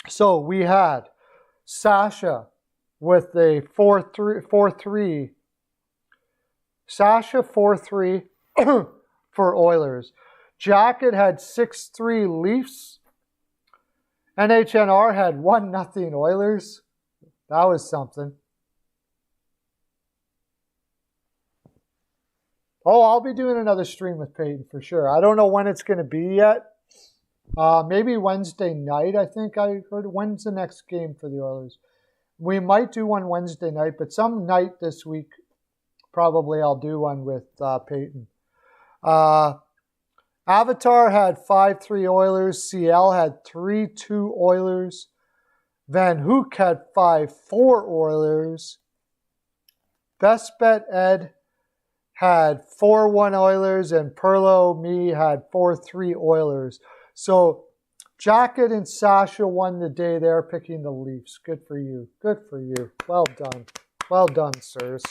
so we had Sasha with a 4-3. Sasha 4-3 for Oilers. Jacket had 6-3 Leafs. NHNR had 1-0 Oilers. That was something. Oh, I'll be doing another stream with Peyton for sure. I don't know when it's going to be yet. Maybe Wednesday night, I think I heard. When's the next game for the Oilers? We might do one Wednesday night, but some night this week, probably I'll do one with Peyton. Avatar had 5-3 Oilers. CL had 3-2 Oilers. Van Hook had 5-4 Oilers. Best Bet Ed had 4-1 Oilers, and Pearlo, me, had 4-3 Oilers. So Jacket and Sasha won the day there, picking the Leafs. Good for you. Good for you. Well done. Well done, sirs.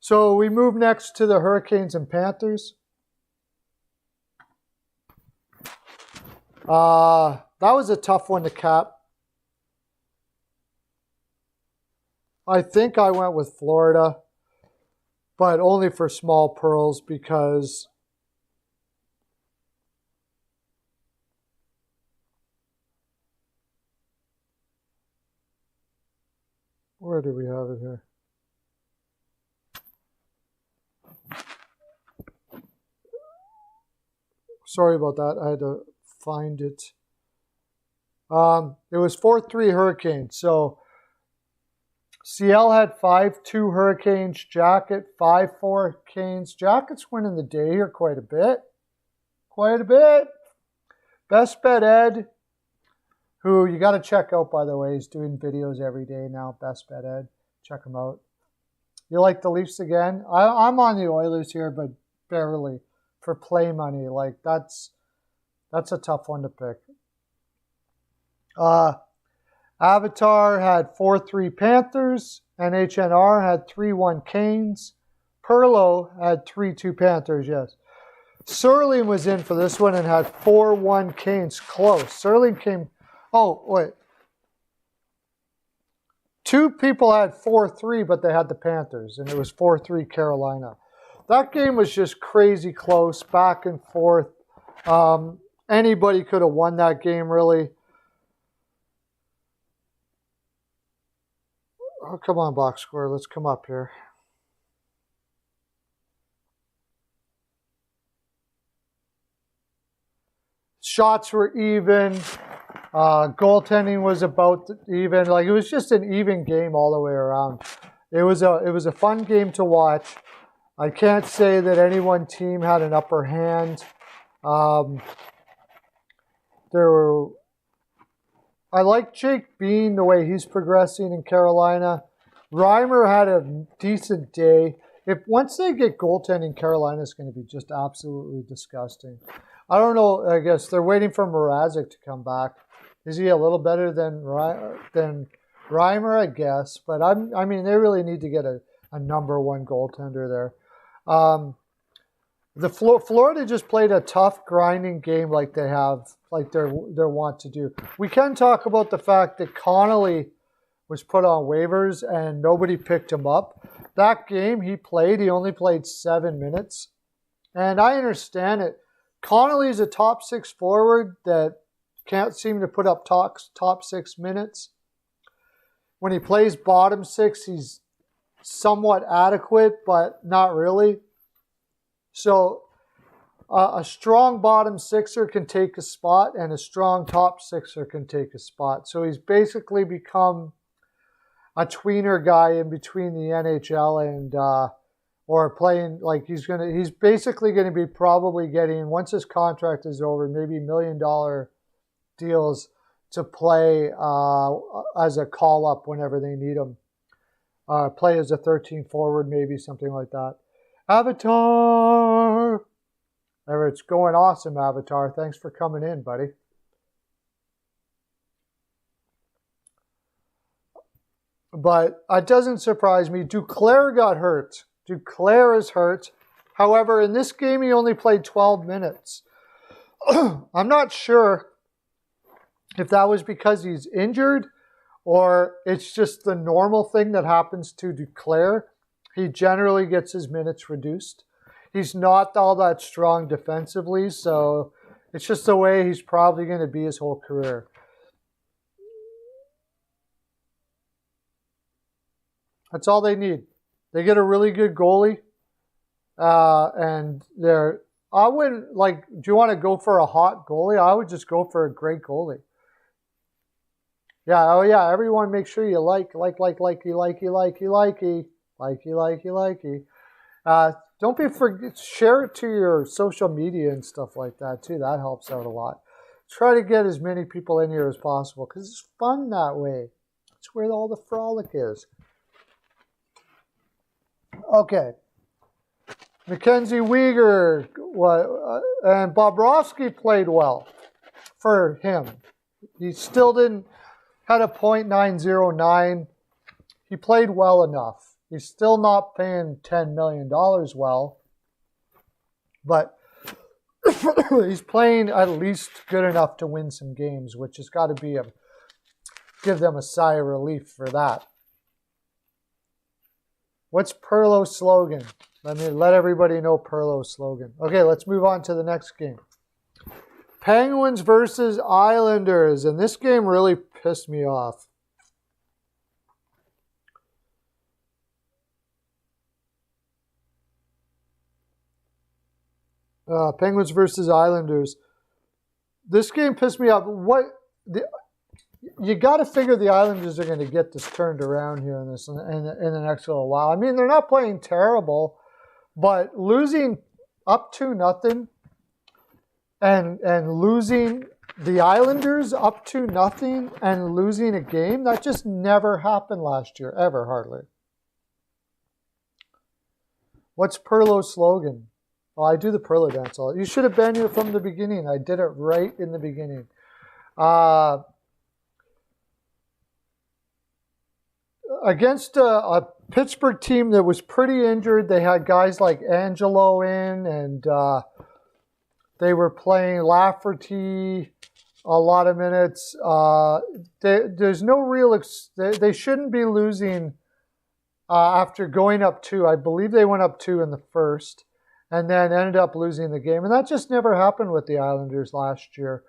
So we move next to the Hurricanes and Panthers. That was a tough one to cap. I think I went with Florida, but only for small pearls because where do we have it here? Sorry about that. I had to find it. It was 4-3 Hurricanes. So CL had 5-2 Hurricanes. Jacket 5-4 Canes. Jacket's winning the day here quite a bit. Quite a bit. Best Bet Ed, who you got to check out, by the way. He's doing videos every day now. Best Bet Ed. Check him out. You like the Leafs again? I'm on the Oilers here, but barely. For play money. Like, that's a tough one to pick. Avatar had 4-3 Panthers. NHNR had 3-1 Canes. Pearlo had 3-2 Panthers, yes. Serling was in for this one and had 4-1 Canes. Close. Serling came... Oh, wait. Two people had 4-3, but they had the Panthers, and it was 4-3 Carolina. That game was just crazy close, back and forth. Anybody could have won that game, really. Oh, come on, box score. Let's come up here. Shots were even. Goaltending was about even. Like, it was just an even game all the way around. It was a fun game to watch. I can't say that any one team had an upper hand. I like Jake Bean, the way he's progressing in Carolina. Reimer had a decent day. Once they get goaltending, Carolina's going to be just absolutely disgusting. I don't know. I guess they're waiting for Mrazek to come back. Is he a little better than Reimer? I guess. But I mean, they really need to get a a number one goaltender there. Florida just played a tough, grinding game like they have, like they're wont to do. We can talk about the fact that Connolly was put on waivers and nobody picked him up. That game he only played 7 minutes. And I understand it. Connolly's a top six forward that can't seem to put up top 6 minutes. When he plays bottom six, he's somewhat adequate, but not really. So a strong bottom sixer can take a spot, and a strong top sixer can take a spot. So he's basically become a tweener guy in between the NHL and or playing, like he's basically gonna be probably getting, once his contract is over, maybe $1 million deals to play as a call up whenever they need him. Play as a 13 forward, maybe something like that. Avatar! It's going awesome, Avatar. Thanks for coming in, buddy. But it doesn't surprise me. Duclair got hurt. Duclair is hurt. However, in this game, he only played 12 minutes. I'm not sure if that was because he's injured or it's just the normal thing that happens to Duclair. He generally gets his minutes reduced. He's not all that strong defensively, so it's just the way he's probably going to be his whole career. That's all they need. They get a really good goalie, and I wouldn't, like, do you want to go for a hot goalie? I would just go for a great goalie. Yeah, oh yeah, everyone make sure you likey. Don't share it to your social media and stuff like that too. That helps out a lot. Try to get as many people in here as possible because it's fun that way. It's where all the frolic is. Okay. Mackenzie Weegar and Bobrovsky played well for him. He still had a .909. He played well enough. He's still not paying $10 million well, but he's playing at least good enough to win some games, which has got to give them a sigh of relief for that. What's Pearlo's slogan? Let everybody know Pearlo's slogan. Okay, let's move on to the next game. Penguins versus Islanders, and this game really pissed me off. Penguins versus Islanders. This game pissed me off. You got to figure the Islanders are going to get this turned around here in the next little while. I mean, they're not playing terrible, but losing up 2-0 and losing the Islanders up 2-0 and losing a game, that just never happened last year, ever, hardly. What's Pearlo's slogan? Oh, I do the Pearlo dance. You should have been here from the beginning. I did it right in the beginning. Against a Pittsburgh team that was pretty injured, they had guys like Angelo in, and they were playing Lafferty a lot of minutes. There's no real... They shouldn't be losing after going up 2. I believe they went up 2 in the first, and then ended up losing the game. And that just never happened with the Islanders last year.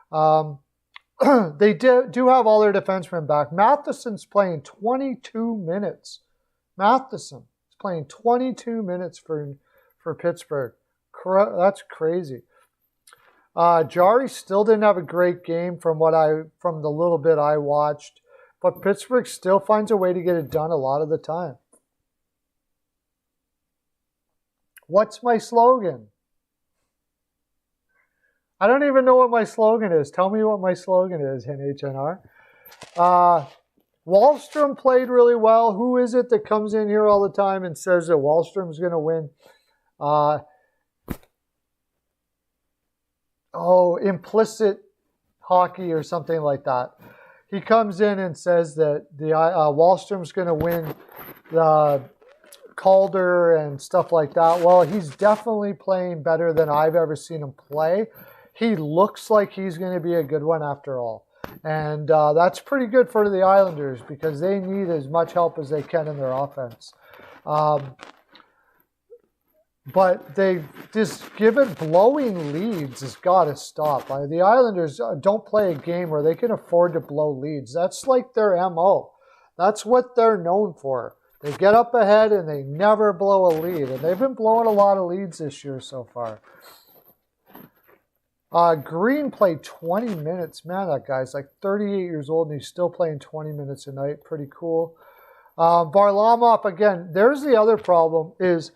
They do have all their defensemen back. Matheson's playing 22 minutes. Matheson is playing 22 minutes for Pittsburgh. That's crazy. Jari still didn't have a great game from the little bit I watched, but Pittsburgh still finds a way to get it done a lot of the time. What's my slogan? I don't even know what my slogan is. Tell me what my slogan is, NHNR. Wahlstrom played really well. Who is it that comes in here all the time and says that Wahlstrom's going to win? Implicit hockey or something like that. He comes in and says that the Wahlstrom's going to win Calder and stuff like that. Well, he's definitely playing better than I've ever seen him play. He looks like he's going to be a good one after all. And that's pretty good for the Islanders because they need as much help as they can in their offense. But they just blowing leads has got to stop. The Islanders don't play a game where they can afford to blow leads. That's like their MO. That's what they're known for. They get up ahead and they never blow a lead. And they've been blowing a lot of leads this year so far. Green played 20 minutes. Man, that guy's like 38 years old and he's still playing 20 minutes a night. Pretty cool. Varlamov, again, there's the other problem is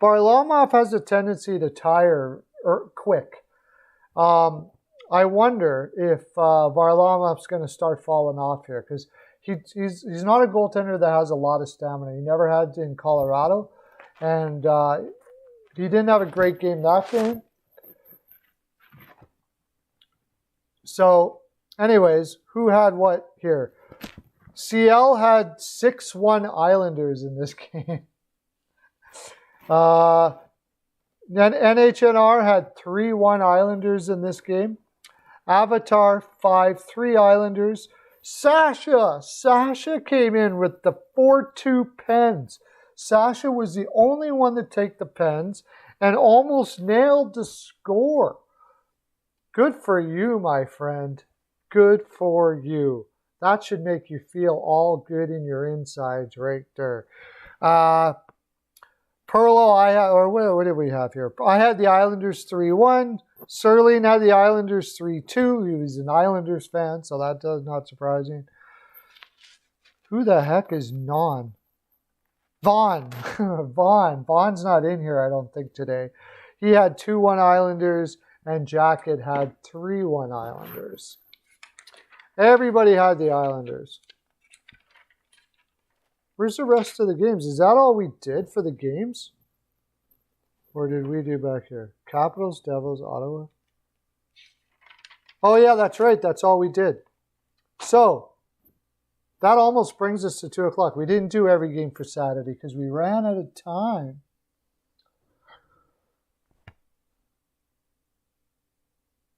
Varlamov has a tendency to tire quick. I wonder if Varlamov's going to start falling off here because he's not a goaltender that has a lot of stamina. He never had in Colorado, and he didn't have a great game that game. So, anyways, who had what here? CL had 6-1 Islanders in this game. Then NHNR had 3-1 Islanders in this game. Avatar 5-3 Islanders. Sasha came in with the 4-2 Pens. Sasha was the only one to take the Pens and almost nailed the score. Good for you, my friend. Good for you. That should make you feel all good in your insides right there. Pearlo, what did we have here? I had the Islanders 3-1. Serling had the Islanders 3-2. He was an Islanders fan, so that does not surprise me. Who the heck is Non? Vaughn. Vaughn's not in here, I don't think, today. He had 2-1 Islanders, and Jacket had 3-1 Islanders. Everybody had the Islanders. Where's the rest of the games? Is that all we did for the games? Or did we do back here? Capitals, Devils, Ottawa. Oh, yeah, that's right. That's all we did. So, that almost brings us to 2 o'clock. We didn't do every game for Saturday because we ran out of time.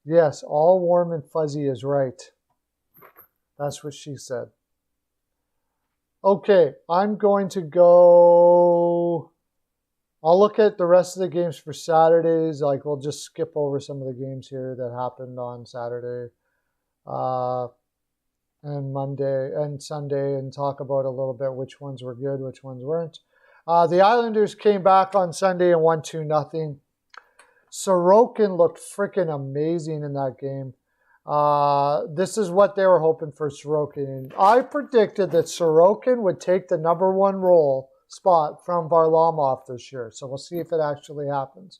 Yes, all warm and fuzzy is right. That's what she said. Okay, I'm going to go... I'll look at the rest of the games for Saturdays. Like, we'll just skip over some of the games here that happened on Saturday and Monday and Sunday and talk about a little bit which ones were good, which ones weren't. The Islanders came back on Sunday and won 2-0. Sorokin looked freaking amazing in that game. This is what they were hoping for Sorokin. I predicted that Sorokin would take the number 1 role spot from Varlamov this year. So we'll see if it actually happens.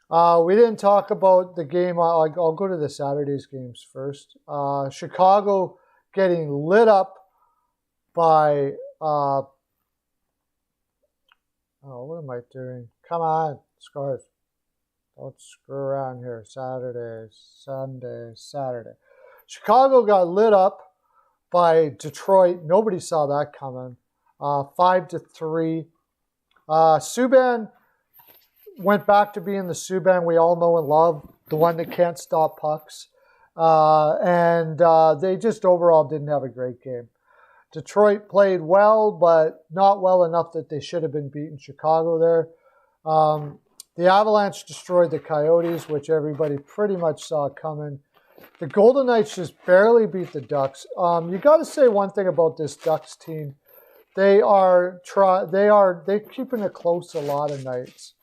We didn't talk about the game. I'll go to the Saturday's games first. Chicago getting lit up by... what am I doing? Come on, Scars. Don't screw around here. Saturday, Sunday, Saturday. Chicago got lit up by Detroit. Nobody saw that coming. 5-3. Subban went back to being the Subban we all know and love, the one that can't stop pucks. And they just overall didn't have a great game. Detroit played well, but not well enough that they should have been beating Chicago there. The Avalanche destroyed the Coyotes, which everybody pretty much saw coming. The Golden Knights just barely beat the Ducks. You got to say one thing about this Ducks team. They're keeping it close a lot of nights.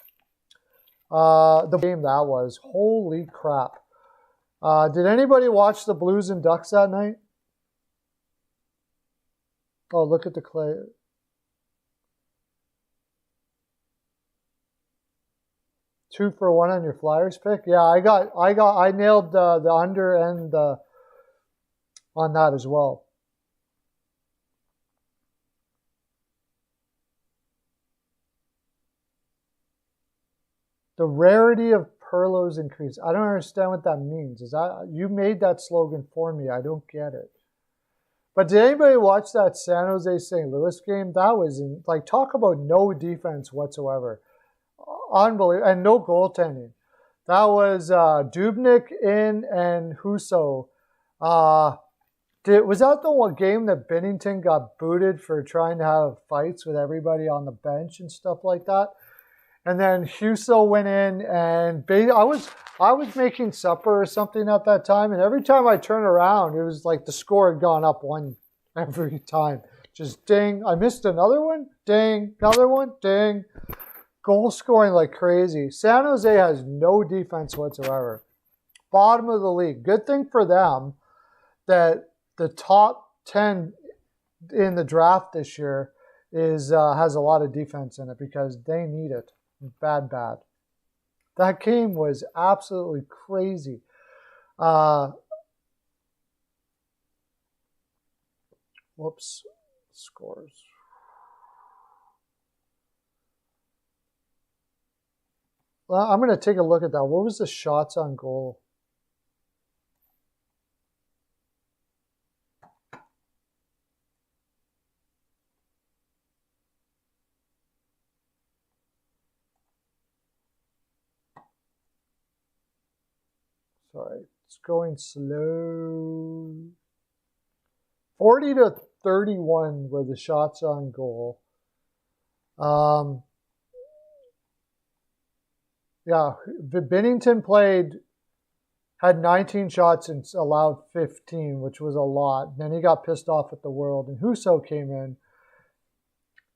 The game that was, holy crap. Did anybody watch the Blues and Ducks that night? Oh, look at the Clay. Two for one on your Flyers pick. Yeah, I nailed the under and on that as well. The rarity of Pearlo's increase. I don't understand what that means. Is that you made that slogan for me? I don't get it. But did anybody watch that San Jose St. Louis game? That was talk about no defense whatsoever. Unbelievable. And no goaltending. That was Dubnyk in and Husso. Was that the one game that Binnington got booted for trying to have fights with everybody on the bench and stuff like that? And then Husso went in, and I was making supper or something at that time, and every time I turn around, it was like the score had gone up one every time. Just ding. I missed another one. Ding. Another one. Ding. Goal scoring like crazy. San Jose has no defense whatsoever. Bottom of the league. Good thing for them that the top 10 in the draft this year has a lot of defense in it because they need it. Bad. That game was absolutely crazy. Whoops. Scores. Well, I'm going to take a look at that. What was the shots on goal? Sorry, it's going slow. 40-31 were the shots on goal. Yeah, Binnington had 19 shots and allowed 15, which was a lot. Then he got pissed off at the world, and Husso came in.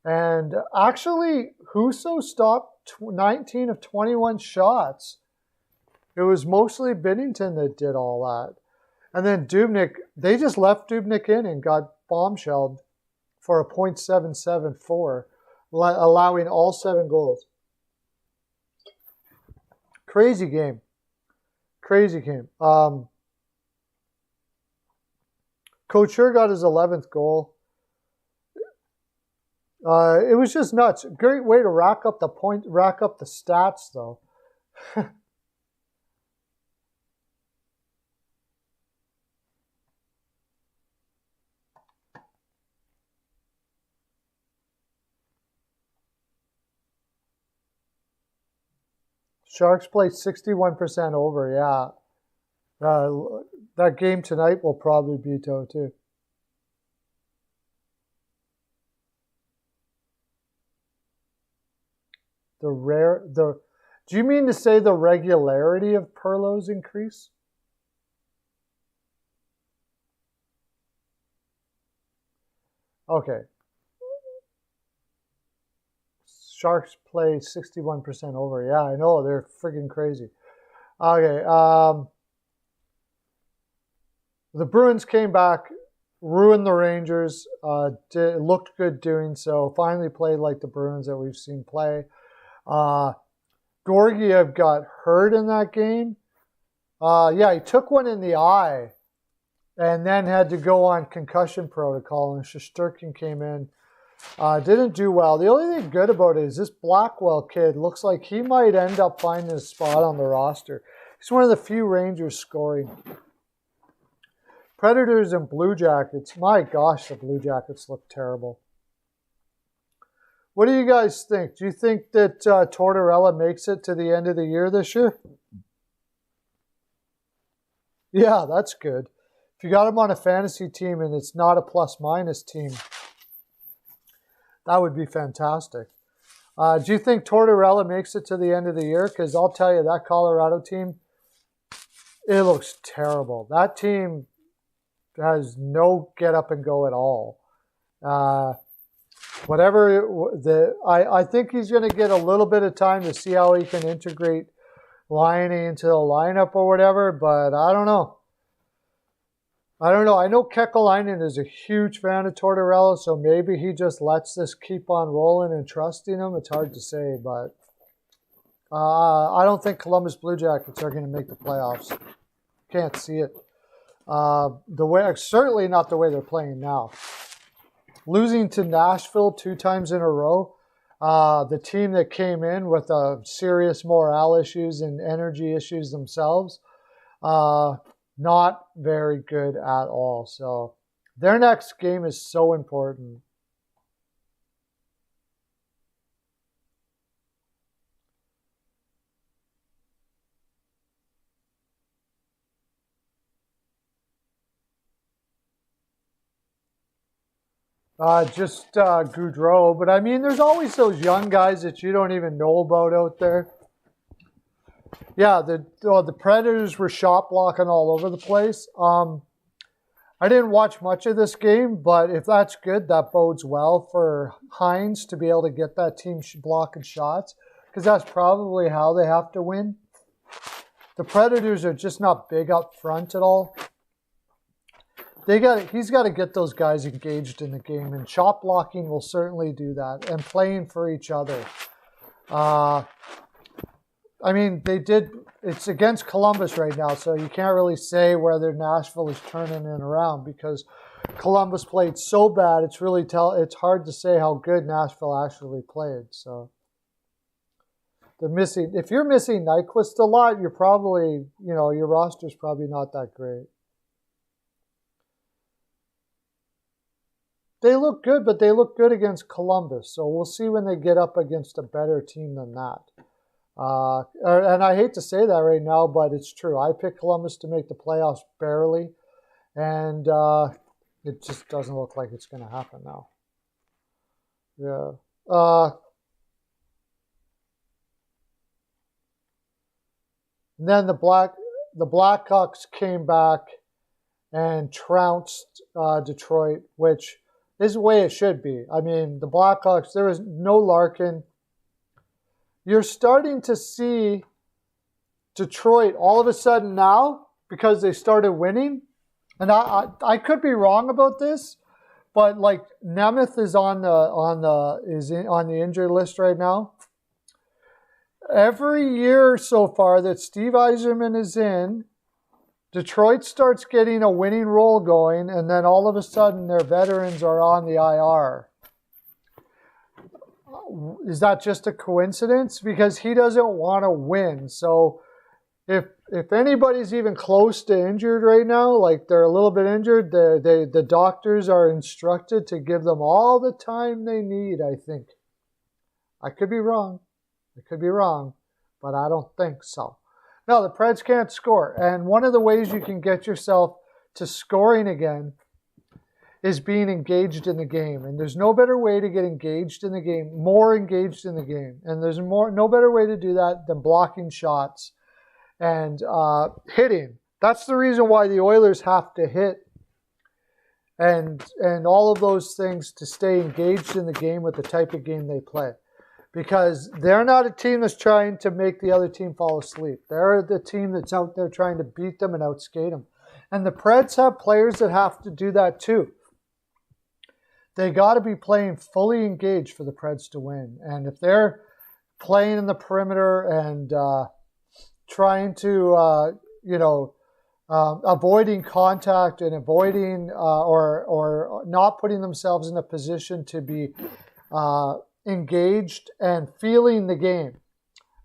And actually, Husso stopped 19 of 21 shots. It was mostly Binnington that did all that. And then Dubnyk, they just left Dubnyk in and got bombshelled for a .774, allowing all 7 goals. Crazy game. Couture got his 11th goal. It was just nuts. Great way to rack up the stats, though. Sharks played 61% over, yeah. That game tonight will probably be too. Do you mean to say the regularity of Pearlo's increase? Okay. Sharks play 61% over. Yeah, I know. They're friggin' crazy. Okay. The Bruins came back, ruined the Rangers. Looked good doing so. Finally played like the Bruins that we've seen play. Georgiev got hurt in that game. Yeah, he took one in the eye and then had to go on concussion protocol, and Shesterkin came in. Didn't do well. The only thing good about it is this Blackwell kid looks like he might end up finding a spot on the roster. He's one of the few Rangers scoring. Predators and Blue Jackets. My gosh, the Blue Jackets look terrible. What do you guys think? Do you think that Tortorella makes it to the end of the year this year? Yeah, that's good. If you got him on a fantasy team and it's not a plus-minus team, that would be fantastic. Do you think Tortorella makes it to the end of the year? Because I'll tell you, that Colorado team, it looks terrible. That team has no get up and go at all. I think he's going to get a little bit of time to see how he can integrate Laine into the lineup or whatever, but I don't know. I know Kekalainen is a huge fan of Tortorella, so maybe he just lets this keep on rolling and trusting him. It's hard to say, but I don't think Columbus Blue Jackets are going to make the playoffs. Can't see it. Certainly not the way they're playing now. Losing to Nashville 2 times in a row, the team that came in with serious morale issues and energy issues themselves, not very good at all. So Their next game is so important. Just Goudreau. But I mean, there's always those young guys that you don't even know about out there. Yeah, the Predators were shot blocking all over the place. I didn't watch much of this game, but if that's good, that bodes well for Hines to be able to get that team blocking shots, because that's probably how they have to win. The Predators are just not big up front at all. He's got to get those guys engaged in the game, and shot blocking will certainly do that, and playing for each other. I mean, it's against Columbus right now, so you can't really say whether Nashville is turning it around because Columbus played so bad. It's hard to say how good Nashville actually played. So they're missing. If you're missing Nyquist a lot, you're probably, your roster's probably not that great. They look good, but they look good against Columbus. So we'll see when they get up against a better team than that. And I hate to say that right now, but it's true. I picked Columbus to make the playoffs barely, and it just doesn't look like it's going to happen now. Yeah. And then the Blackhawks came back and trounced Detroit, which is the way it should be. I mean, the Blackhawks, there was no Larkin. You're starting to see Detroit all of a sudden now, because they started winning, and I could be wrong about this, but like Nemeth is on the injured list right now. Every year so far that Steve Yzerman is in, Detroit starts getting a winning roll going, and then all of a sudden their veterans are on the IR. Is that just a coincidence? Because he doesn't want to win. So if anybody's even close to injured right now, like they're a little bit injured, the doctors are instructed to give them all the time they need, I think. I could be wrong. But I don't think so. No, the Preds can't score. And one of the ways you can get yourself to scoring again is being engaged in the game. And there's no better way to get engaged in the game, more engaged in the game. And there's no better way to do that than blocking shots and hitting. That's the reason why the Oilers have to hit and all of those things to stay engaged in the game with the type of game they play. Because they're not a team that's trying to make the other team fall asleep. They're the team that's out there trying to beat them and outskate them. And the Preds have players that have to do that too. They got to be playing fully engaged for the Preds to win. And if they're playing in the perimeter and trying to, avoiding contact and avoiding or not putting themselves in a position to be engaged and feeling the game.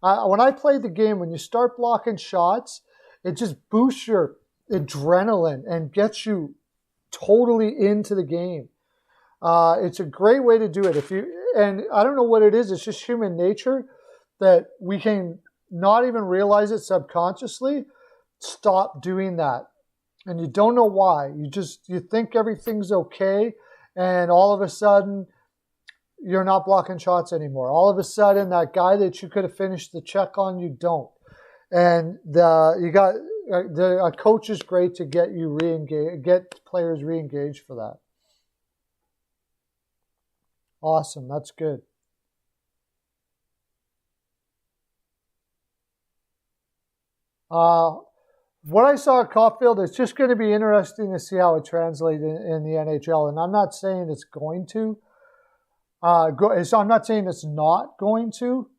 When I played the game, when you start blocking shots, it just boosts your adrenaline and gets you totally into the game. It's a great way to do it. And I don't know what it is. It's just human nature that we can not even realize it subconsciously. Stop doing that. And you don't know why. You think everything's okay. And all of a sudden, you're not blocking shots anymore. All of a sudden, that guy that you could have finished the check on, you don't. And a coach is great to get players re-engaged for that. Awesome, that's good. What I saw at Caulfield, it's just going to be interesting to see how it translates in the NHL. And I'm not saying it's going to. So I'm not saying it's not going to,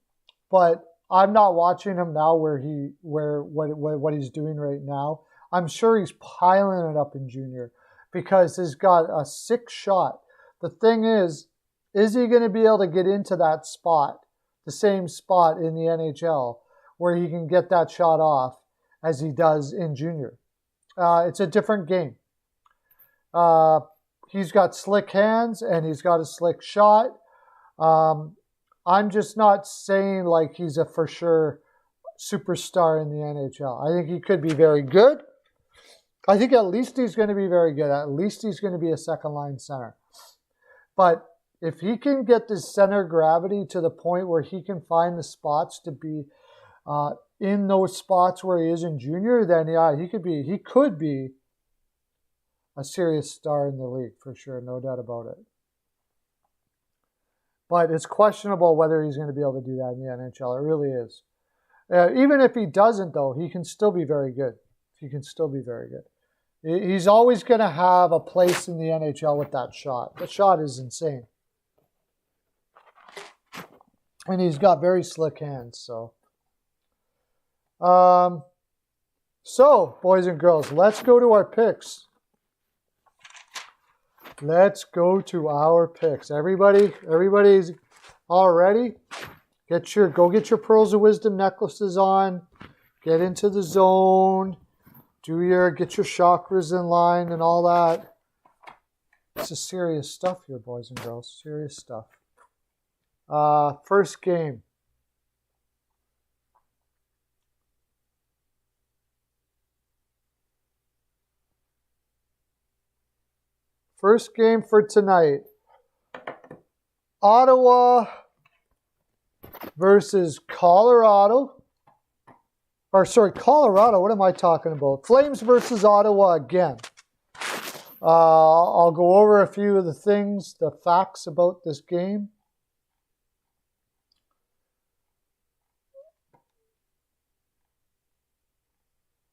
but I'm not watching him now what he's doing right now. I'm sure he's piling it up in junior because he's got a sick shot. The thing is he going to be able to get into that spot, the same spot in the NHL where he can get that shot off as he does in junior? It's a different game. he's got slick hands and he's got a slick shot. I'm just not saying like he's a for sure superstar in the NHL. I think he could be very good. I think at least he's going to be very good. At least he's going to be a second line center. But if he can get the center gravity to the point where he can find the spots to be in those spots where he is in junior, then yeah, he could be a serious star in the league for sure, no doubt about it. But it's questionable whether he's going to be able to do that in the NHL. It really is. Even if he doesn't, though, he can still be very good. He can still be very good. He's always going to have a place in the NHL with that shot. The shot is insane. And he's got very slick hands. So, boys and girls, let's go to our picks. Let's go to our picks. Everybody's all ready? Go get your Pearls of Wisdom necklaces on. Get into the zone. Get your chakras in line and all that. This is serious stuff here, boys and girls. Serious stuff. First game. First game for tonight. Ottawa versus Colorado. Colorado. What am I talking about? Flames versus Ottawa again. I'll go over a few of the facts about this game.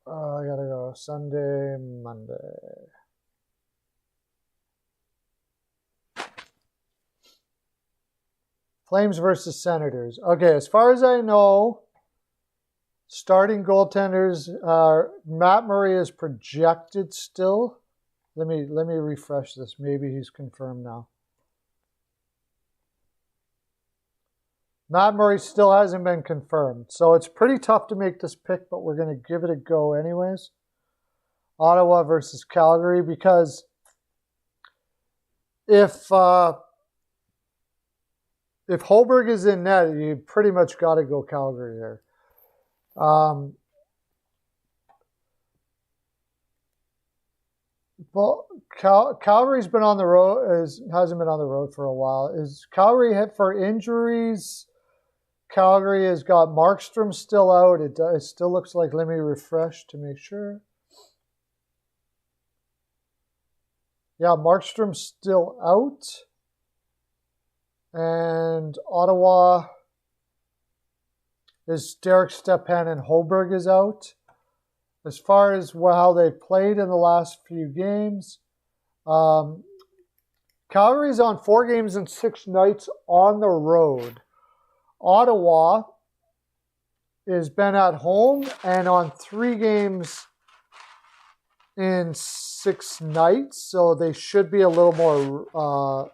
I gotta go Sunday, Monday. Flames versus Senators. Okay, as far as I know, starting goaltenders, Matt Murray is projected still. Let me refresh this. Maybe he's confirmed now. Matt Murray still hasn't been confirmed. So it's pretty tough to make this pick, but we're going to give it a go anyways. Ottawa versus Calgary, because if Holberg is in net, you pretty much got to go Calgary there. Well, Calgary's been on the road, hasn't been on the road for a while. Is Calgary hit for injuries? Calgary has got Markstrom still out. It still looks like, let me refresh to make sure. Yeah, Markstrom's still out. And Ottawa is Derek Stepan and Holberg is out. As far as how they've played in the last few games, Calgary's on 4 games and 6 nights on the road. Ottawa has been at home and on 3 games in 6 nights, so they should be a little more.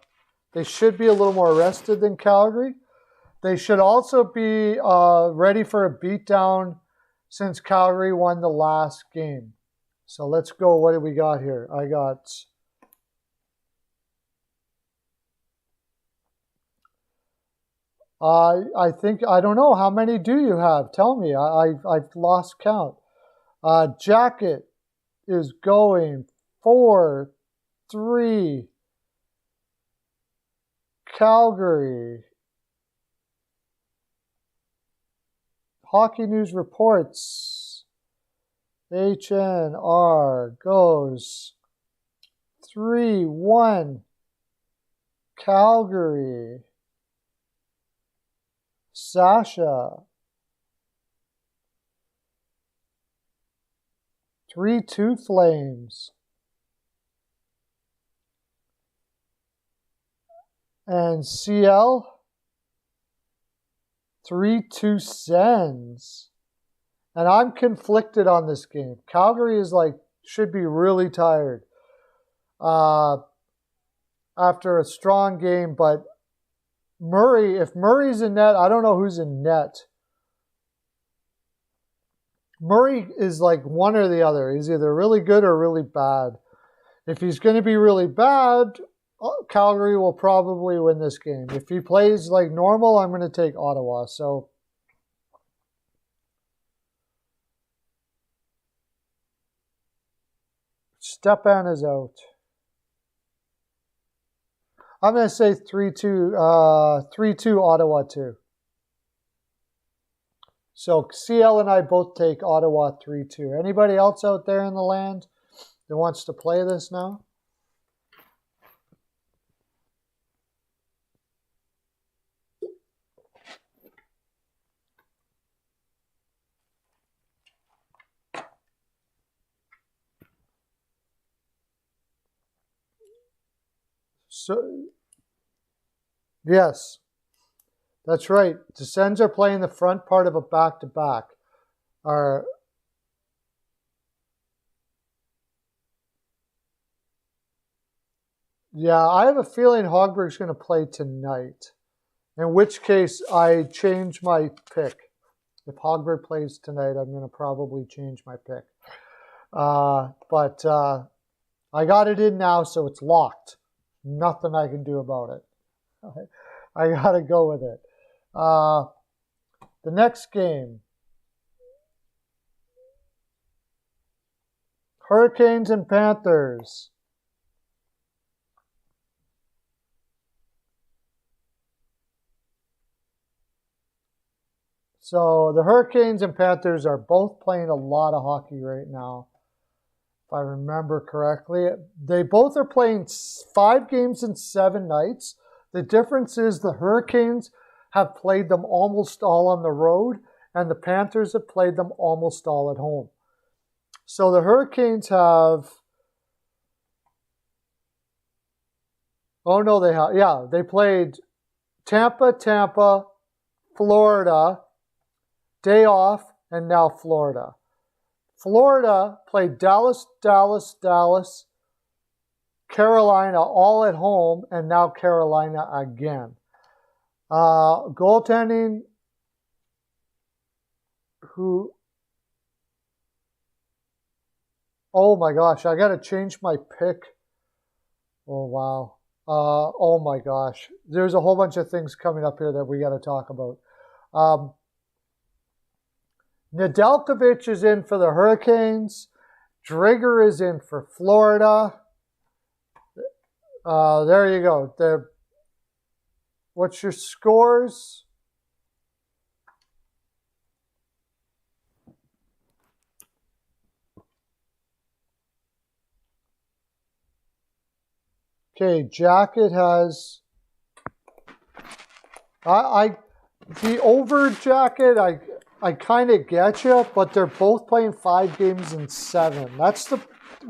They should be a little more rested than Calgary. They should also be ready for a beatdown since Calgary won the last game. So let's go. What do we got here? I don't know. How many do you have? Tell me. I've lost count. Jacket is going 4-3. Calgary. Hockey News reports HNR goes 3-1 Calgary. Sasha 3-2 Flames. And CL 3-2 Sens. And I'm conflicted on this game. Calgary is should be really tired after a strong game, but if Murray's in net, I don't know who's in net. Murray is one or the other. He's either really good or really bad. If he's going to be really bad, Calgary will probably win this game. If he plays like normal, I'm going to take Ottawa. So Stepan is out. I'm going to say 3-2 Ottawa 2. So CL and I both take Ottawa 3-2. Anybody else out there in the land that wants to play this now? So, yes, that's right. The Sens are playing the front part of a back-to-back. Yeah, I have a feeling Hogberg's going to play tonight, in which case I change my pick. If Hogberg plays tonight, I'm going to probably change my pick. But I got it in now, so it's locked. Nothing I can do about it. I got to go with it. The next game, Hurricanes and Panthers. So the Hurricanes and Panthers are both playing a lot of hockey right now. If I remember correctly, they both are playing 5 games in 7 nights. The difference is the Hurricanes have played them almost all on the road, and the Panthers have played them almost all at home. So the Hurricanes have... Oh, no, they have... Yeah, they played Tampa, Florida, day off, and now Florida. Florida played Dallas, Carolina all at home, and now Carolina again. Goaltending, oh my gosh, I got to change my pick. Oh, wow. Oh my gosh. There's a whole bunch of things coming up here that we got to talk about. Nedeljkovic is in for the Hurricanes. Driedger is in for Florida. There you go. What's your scores? Okay, Jacket has... the over Jacket, I kind of get you, but they're both playing 5 games in 7. That's the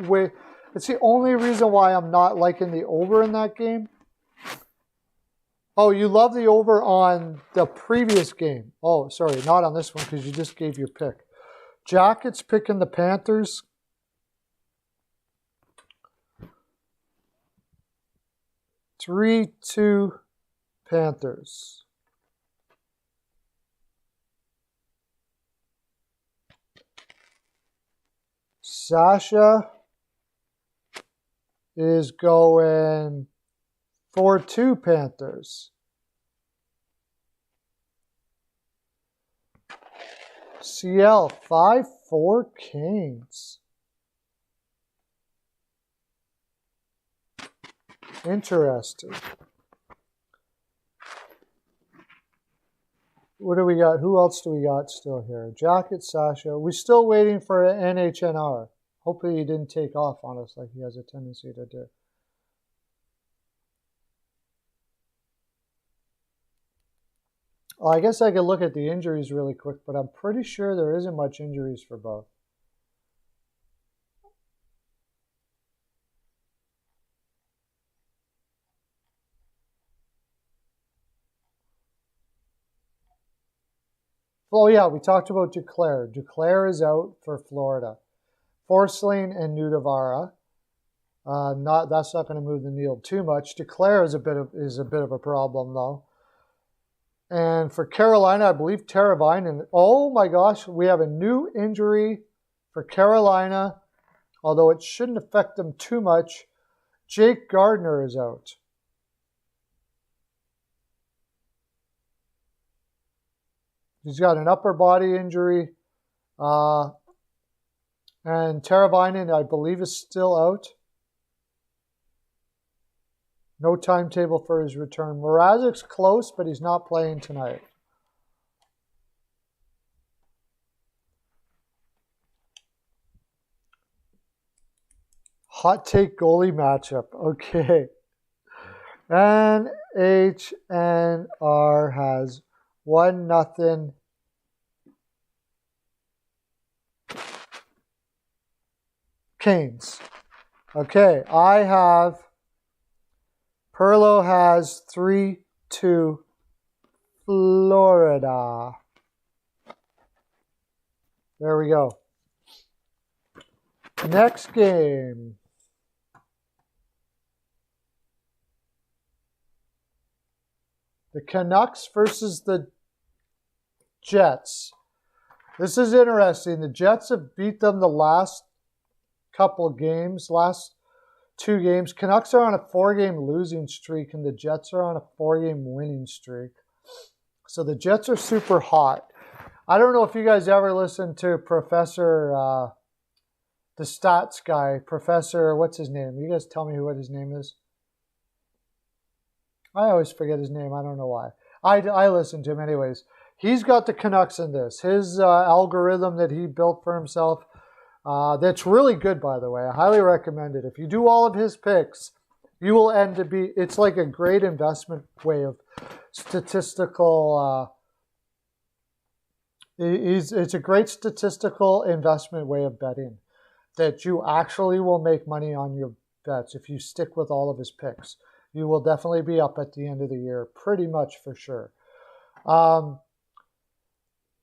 way. It's the only reason why I'm not liking the over in that game. Oh, you love the over on the previous game. Oh, sorry, not on this one because you just gave your pick. Jacket's picking the Panthers. Three, 2 Panthers. Sasha is going 4-2 Panthers. CL 5-4 Canes. Interesting. What do we got? Who else do we got still here? Jacket, Sasha. We're still waiting for an NHNR. Hopefully he didn't take off on us like he has a tendency to do. I guess I could look at the injuries really quick, but I'm pretty sure there isn't much injuries for both. Oh yeah, we talked about Duclair. Duclair is out for Florida. Forsling and Nudavara. That's not going to move the needle too much. Duclair is a bit of a problem though. And for Carolina, I believe Teravainen. Oh my gosh, we have a new injury for Carolina although it shouldn't affect them too much. Jake Gardiner is out. He's got an upper body injury. And Teravainen, I believe, is still out. No timetable for his return. Mrazek's close, but he's not playing tonight. Hot take goalie matchup. Okay. NHNR has 1-0 Canes. Okay, I have Pearlo has 3-2 Florida. There we go. Next game. The Canucks versus the Jets. This is interesting. The Jets have beat them the last couple of games, last 2 games. Canucks are on a 4-game losing streak, and the Jets are on a 4-game winning streak. So the Jets are super hot. I don't know if you guys ever listened to Professor, the stats guy, Professor, what's his name? You guys tell me what his name is. I always forget his name. I don't know why. I listen to him anyways. He's got the Canucks in this. His algorithm that he built for himself, that's really good, by the way. I highly recommend it. If you do all of his picks, you will end to be, it's like a great investment way of statistical, it's a great statistical investment way of betting that you actually will make money on your bets if you stick with all of his picks. You will definitely be up at the end of the year, pretty much for sure.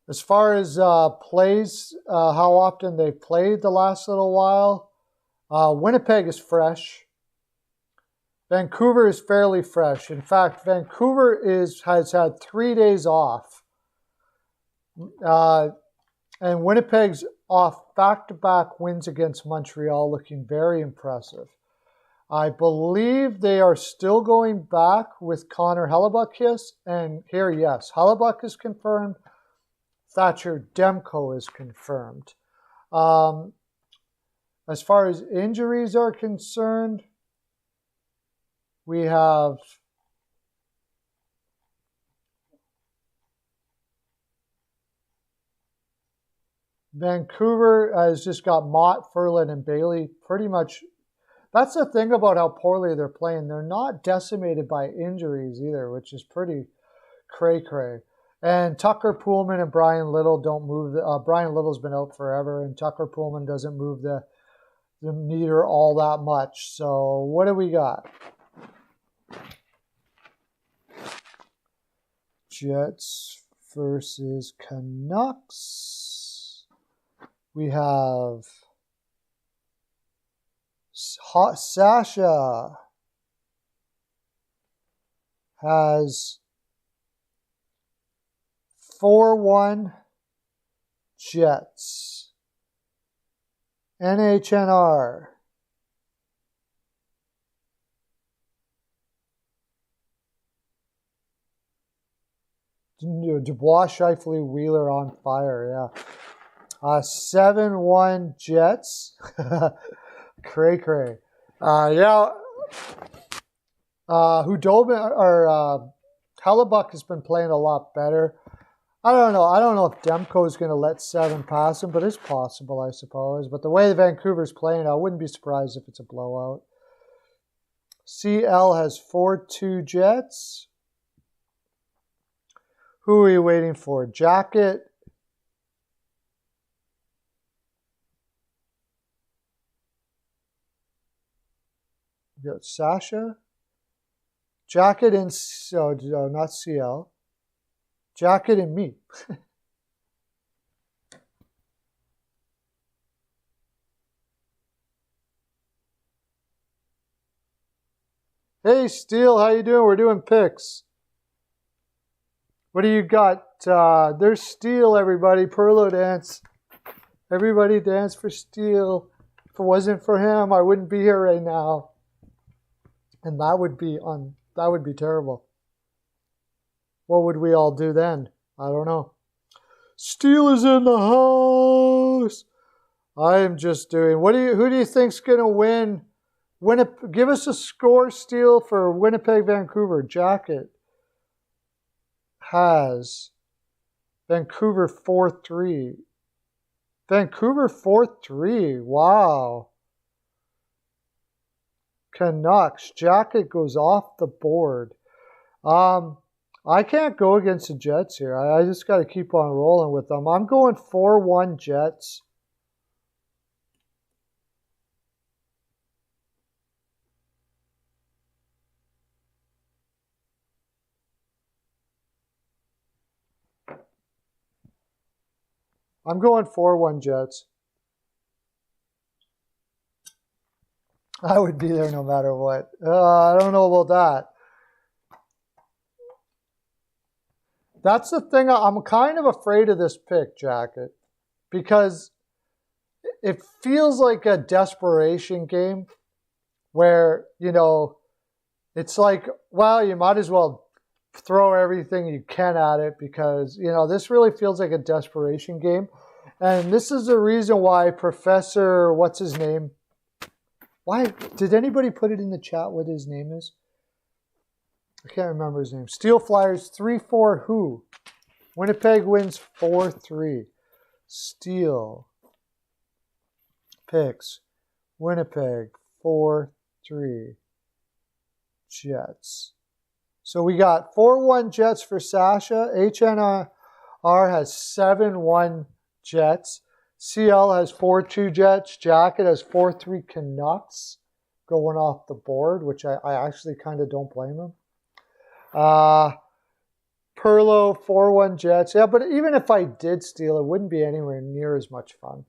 As far as plays, how often they've played the last little while, Winnipeg is fresh. Vancouver is fairly fresh. In fact, Vancouver has had 3 days off. And Winnipeg's off back-to-back wins against Montreal, looking very impressive. I believe they are still going back with Connor Hellebuyck, yes. And here, yes, Hellebuyck is confirmed. Thatcher Demko is confirmed. As far as injuries are concerned, we have Vancouver has just got Mott, Ferland, and Bailey pretty much. That's the thing about how poorly they're playing. They're not decimated by injuries either, which is pretty cray-cray. And Tucker Poolman and Brian Little don't move. Brian Little's been out forever, and Tucker Poolman doesn't move the meter all that much. So what do we got? Jets versus Canucks. We have Sasha has 4-1 Jets. NHNR. Dubois, Scheifele, Wheeler on fire, yeah. 7-1 Jets. Cray. Yeah. Hudobin or Hellebuyck has been playing a lot better. I don't know if Demko is going to let 7 pass him, but it's possible, I suppose. But the way Vancouver's playing, I wouldn't be surprised if it's a blowout. CL has 4-2 Jets. Who are you waiting for? Jacket. You got Sasha. Jacket and not CL. Jacket and me. Hey, Steele, how you doing? We're doing picks. What do you got? There's Steele, everybody. Pearlo dance. Everybody dance for Steele. it wasn't for him, I wouldn't be here right now. And that would be terrible. What would we all do then? I don't know. Steel is in the house. I am just doing. Who do you think's gonna win? Give us a score, Steel, for Winnipeg, Vancouver. Jacket has Vancouver 4-3. Vancouver 4-3. Wow. Canucks. Jacket goes off the board. I can't go against the Jets here. I just got to keep on rolling with them. I'm going 4-1 Jets. I'm going 4-1 Jets. I would be there no matter what. I don't know about that. That's the thing. I'm kind of afraid of this pick, Jacket, because it feels like a desperation game where, it's like, well, you might as well throw everything you can at it because, this really feels like a desperation game. And this is the reason why Professor, what's his name? Why did anybody put it in the chat what his name is? I can't remember his name. Steel Flyers 3-4 who? Winnipeg wins 4-3. Steel picks Winnipeg 4-3 Jets. So we got 4-1 Jets for Sasha. HNR has 7-1 Jets. CL has 4-2 Jets. Jacket has 4-3 Canucks going off the board, which I actually kind of don't blame him. Pearlo 4-1 Jets. Yeah, but even if I did steal, it wouldn't be anywhere near as much fun.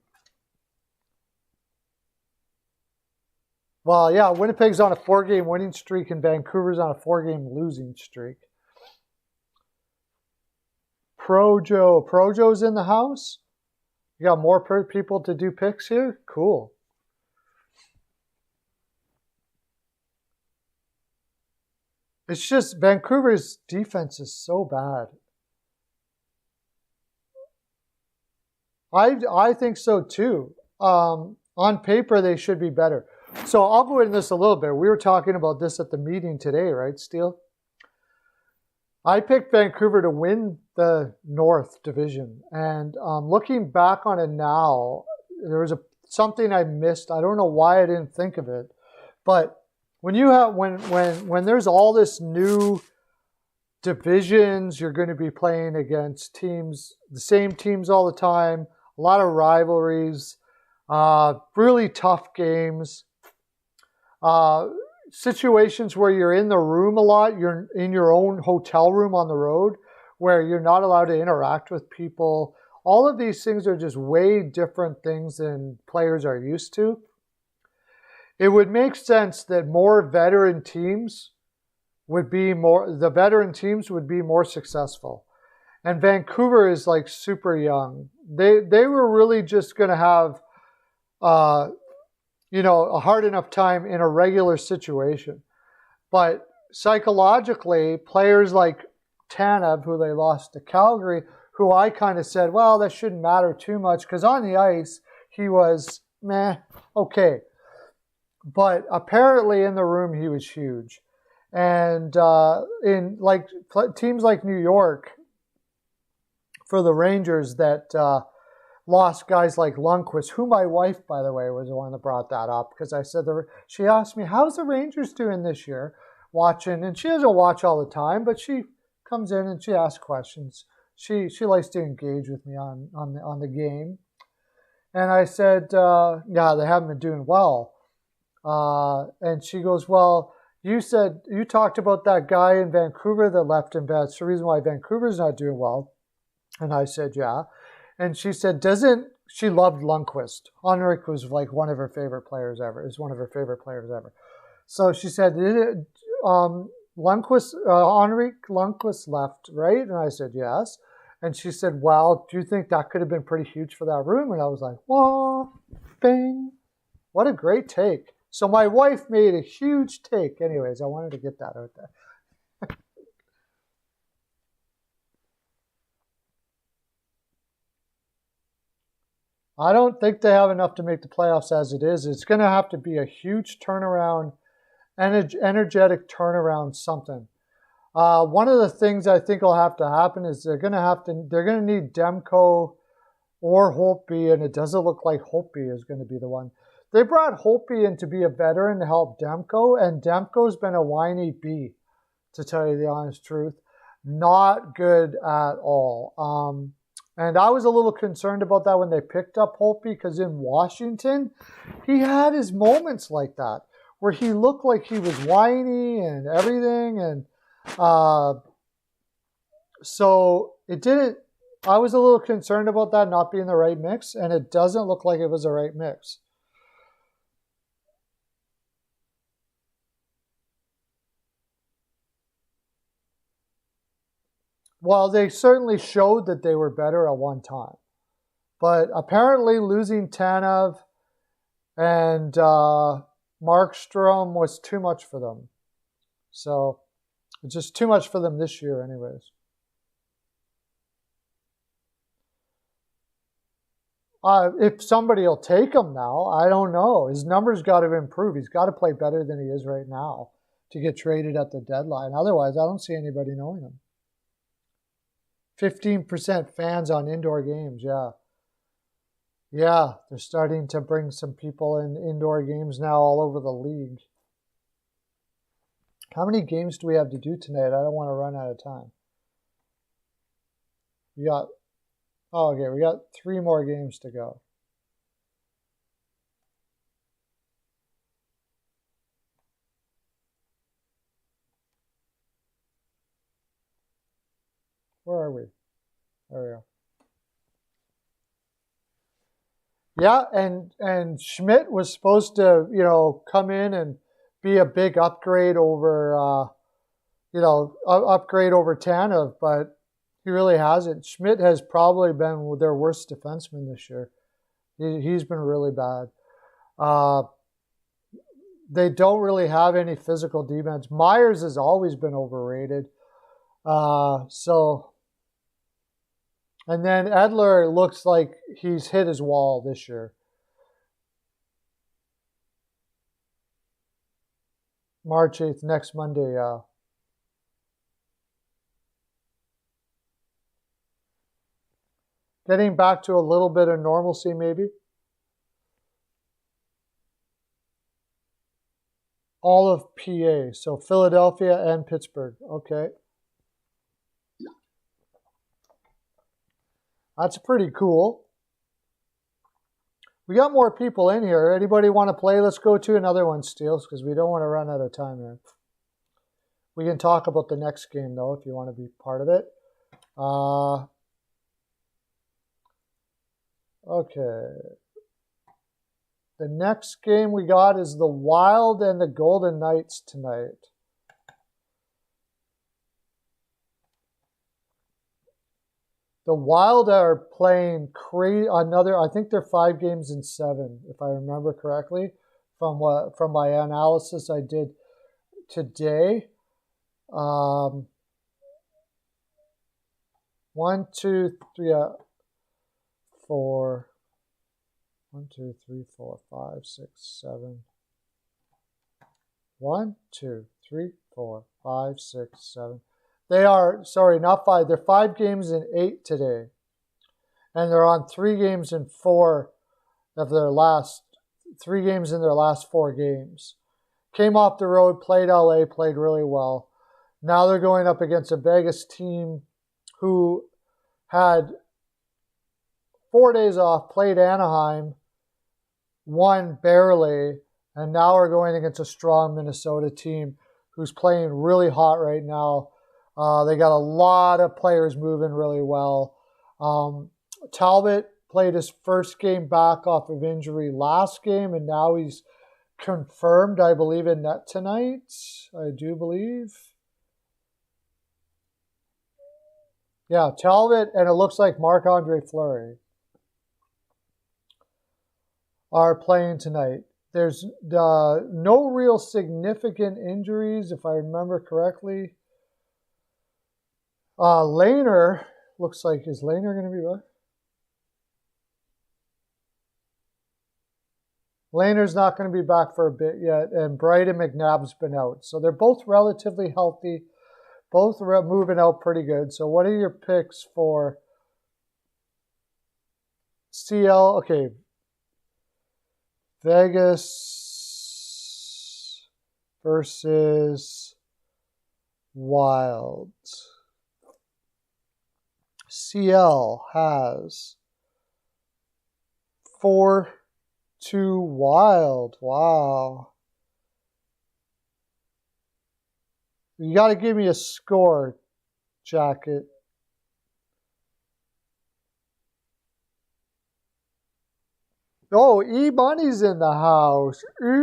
Well, yeah, Winnipeg's on a 4-game winning streak and Vancouver's on a 4-game losing streak. Projo's in the house. You got more people to do picks here? Cool. It's just Vancouver's defense is so bad. I think so too. On paper, they should be better. So I'll go into this a little bit. We were talking about this at the meeting today, right, Steele? I picked Vancouver to win the North Division. And looking back on it now, there was something I missed. I don't know why I didn't think of it. But when you have when there's all this new divisions, you're going to be playing against teams, the same teams all the time, a lot of rivalries, really tough games. Situations where you're in the room a lot, you're in your own hotel room on the road, where you're not allowed to interact with people. All of these things are just way different things than players are used to. It would make sense that more veteran teams would be more successful. And Vancouver is like super young. They were really just going to have a hard enough time in a regular situation. But psychologically, players like Tanev, who they lost to Calgary, who I kind of said, well, that shouldn't matter too much because on the ice, he was okay. But apparently in the room, he was huge. And in like teams like New York, for the Rangers that lost guys like Lundqvist, who my wife, by the way, was the one that brought that up because I said she asked me, how's the Rangers doing this year? Watching, and she doesn't watch all the time, but she comes in and she asks questions. She likes to engage with me on the game. And I said, yeah, they haven't been doing well. And she goes, well, you talked about that guy in Vancouver that left in bed. It's the reason why Vancouver's not doing well. And I said, yeah. And she said, she loved Lundqvist. Henrik was like one of her favorite players ever. Is one of her favorite players ever. So she said, Henrik Lundqvist left, right? And I said, yes. And she said, well, do you think that could have been pretty huge for that room? And I was like, whoa, bing. What a great take. So my wife made a huge take. Anyways, I wanted to get that out there. I don't think they have enough to make the playoffs as it is. It's going to have to be a huge turnaround, energetic turnaround, something. One of the things I think will have to happen is they're going to need Demko or Holtby, and it doesn't look like Holtby is going to be the one. They brought Holtby in to be a veteran to help Demko, and Demko's been a whiny bee, to tell you the honest truth. Not good at all. And I was a little concerned about that when they picked up Holtby, because in Washington, he had his moments like that, where he looked like he was whiny and everything. And so it didn't, I was a little concerned about that not being the right mix, and it doesn't look like it was the right mix. Well, they certainly showed that they were better at one time. But apparently losing Tanev and Markstrom was too much for them. So it's just too much for them this year anyways. If somebody will take him now, I don't know. His numbers got to improve. He's got to play better than he is right now to get traded at the deadline. Otherwise, I don't see anybody knowing him. 15% fans on indoor games, yeah. Yeah, they're starting to bring some people in indoor games now all over the league. How many games do we have to do tonight? I don't want to run out of time. We got 3 more games to go. Where are we? There we go. Yeah, and Schmidt was supposed to, come in and be a big upgrade over, upgrade over Tanev, but he really hasn't. Schmidt has probably been their worst defenseman this year. He's been really bad. They don't really have any physical defense. Myers has always been overrated. And then Edler looks like he's hit his wall this year. March 8th, next Monday, Getting back to a little bit of normalcy, maybe. All of PA, so Philadelphia and Pittsburgh. Okay. That's pretty cool. We got more people in here. Anybody want to play? Let's go to another one, Steels, because we don't want to run out of time here. We can talk about the next game, though, if you want to be part of it. Okay. The next game we got is the Wild and the Golden Knights tonight. The Wild are playing I think they're 5 games in 7, if I remember correctly, from my analysis I did today. 1, 2, 3, 4. 1, 2, 3, 4, 5, 6, 7. 1, 2, 3, 4, 5, 6, 7. They are, sorry, not 5. They're 5 games in 8 today. And they're on 3 games in 4 of their last, 3 games in their last 4 games. Came off the road, played LA, played really well. Now they're going up against a Vegas team who had 4 days off, played Anaheim, won barely, and now are going against a strong Minnesota team who's playing really hot right now. They got a lot of players moving really well. Talbot played his first game back off of injury last game, and now he's confirmed, I believe, in net tonight. I do believe. Yeah, Talbot, and it looks like Marc-Andre Fleury are playing tonight. There's no real significant injuries, if I remember correctly. Lehner, looks like, is Lehner going to be back? Lehner's not going to be back for a bit yet, and Brighton McNabb's been out. So they're both relatively healthy, both moving out pretty good. So what are your picks for CL? Okay. Vegas versus Wild. CL has 4-2 Wild. Wow. You got to give me a score, Jacket. Oh, E-Money's in the house. E-Money.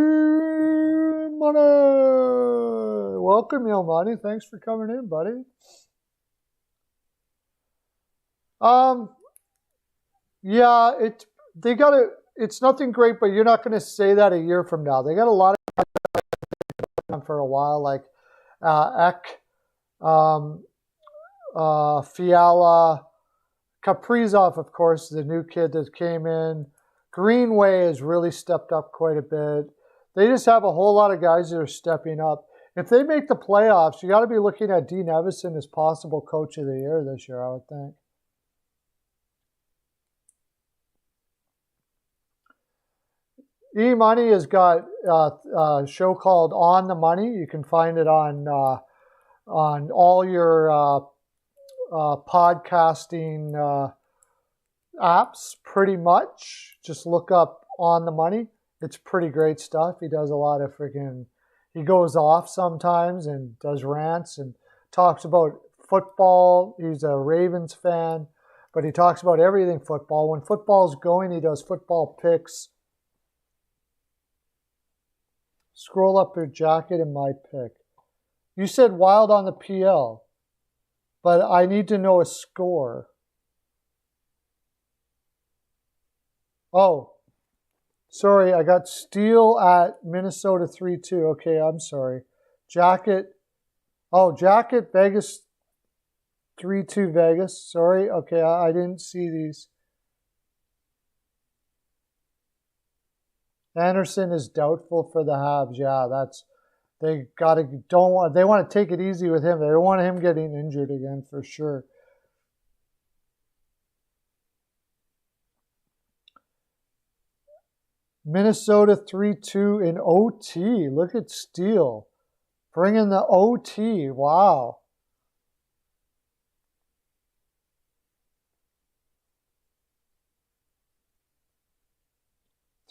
Welcome, E-Money. Thanks for coming in, buddy. Yeah, it's nothing great, but you're not going to say that a year from now. They got a lot of for a while, like Ek, Fiala, Kaprizov, of course, the new kid that came in. Greenway has really stepped up quite a bit. They just have a whole lot of guys that are stepping up. If they make the playoffs, you got to be looking at Dean Evison as possible coach of the year this year, I would think. E-Money has got a show called On the Money. You can find it on all your podcasting apps, pretty much. Just look up On the Money. It's pretty great stuff. He does a lot of he goes off sometimes and does rants and talks about football. He's a Ravens fan, but he talks about everything football. When football's going, he does football picks. Scroll up your Jacket and my pick. You said Wild on the PL, but I need to know a score. Oh, sorry, I got Steel at Minnesota 3-2. Okay, I'm sorry. Jacket. Oh, Jacket, Vegas 3-2 Vegas. Sorry. Okay, I didn't see these. Anderson is doubtful for the Habs. Yeah, they want to take it easy with him. They don't want him getting injured again for sure. Minnesota 3-2 in OT. Look at Steele. Bringing the OT. Wow.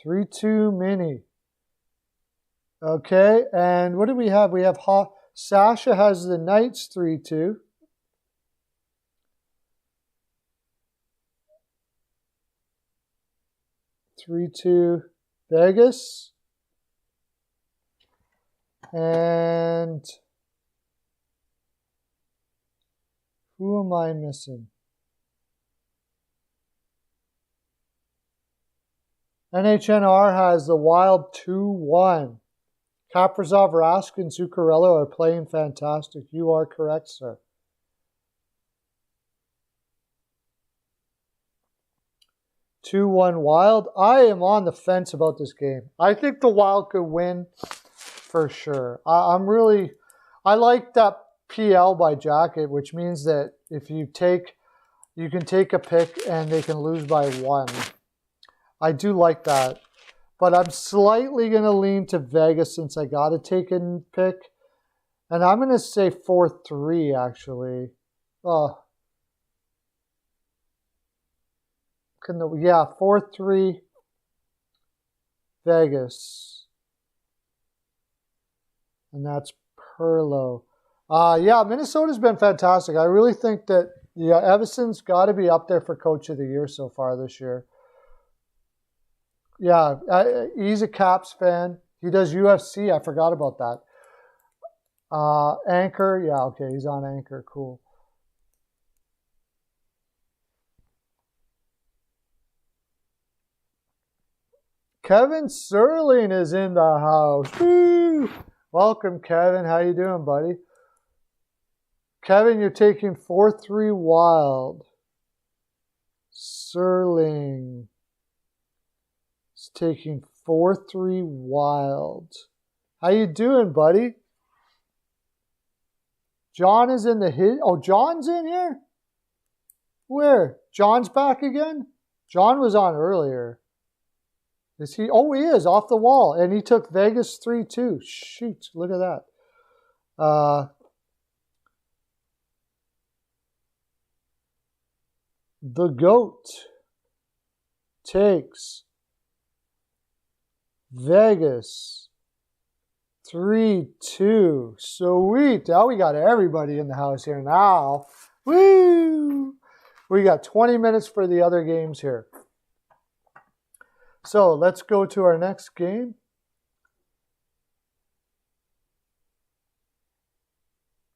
Three-two mini. Okay, and what do we have? We have Sasha has the Knights 3-2. Three-two Vegas. And who am I missing? NHNR has the Wild 2-1. Kaprizov, Rask, and Zuccarello are playing fantastic. You are correct, sir. Two-one Wild. I am on the fence about this game. I think the Wild could win for sure. I like that PL by Jacket, which means that if you can take a pick and they can lose by 1. I do like that. But I'm slightly going to lean to Vegas since I got to take a pick. And I'm going to say 4-3, actually. Oh. 4-3 Vegas. And that's Pearlo. Minnesota's been fantastic. I really think that Evison's got to be up there for Coach of the Year so far this year. Yeah, he's a Caps fan. He does UFC. I forgot about that. Anchor. Yeah, okay. He's on Anchor. Cool. Kevin Serling is in the house. Woo! Welcome, Kevin. How you doing, buddy? Kevin, you're taking 4-3 Wild. Serling is taking 4-3 Wild. How you doing, buddy? John is in the hit. Oh, John's in here? Where? John's back again? John was on earlier. Is he? Oh, he is, off the wall. And he took Vegas 3-2. Shoot, look at that. The GOAT takes Vegas 3-2. Sweet. Now we got everybody in the house here now. Woo! We got 20 minutes for the other games here. So let's go to our next game.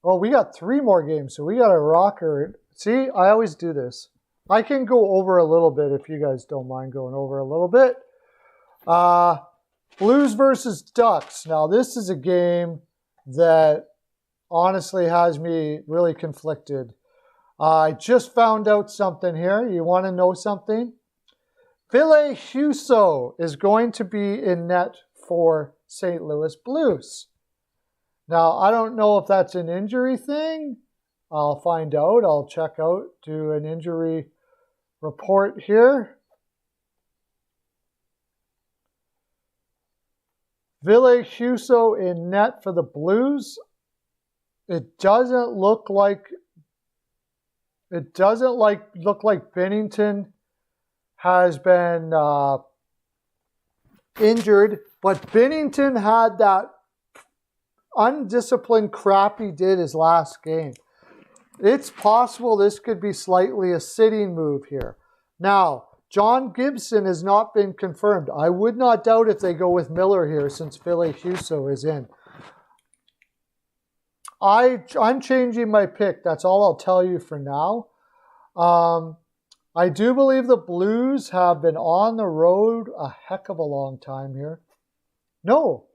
Oh, we got 3 more games, so we got a rocker. See, I always do this. I can go over a little bit if you guys don't mind going over a little bit. Blues versus Ducks. Now, this is a game that honestly has me really conflicted. I just found out something here. You want to know something? Ville Husso is going to be in net for St. Louis Blues. Now, I don't know if that's an injury thing. I'll find out. I'll check out, do an injury report here. Ville Husso in net for the Blues. It doesn't look like Binnington has been injured, but Binnington had that undisciplined crap he did his last game. It's possible this could be slightly a sitting move here. Now, John Gibson has not been confirmed. I would not doubt if they go with Miller here since Ville Husso is in. I'm changing my pick. That's all I'll tell you for now. I do believe the Blues have been on the road a heck of a long time here. No,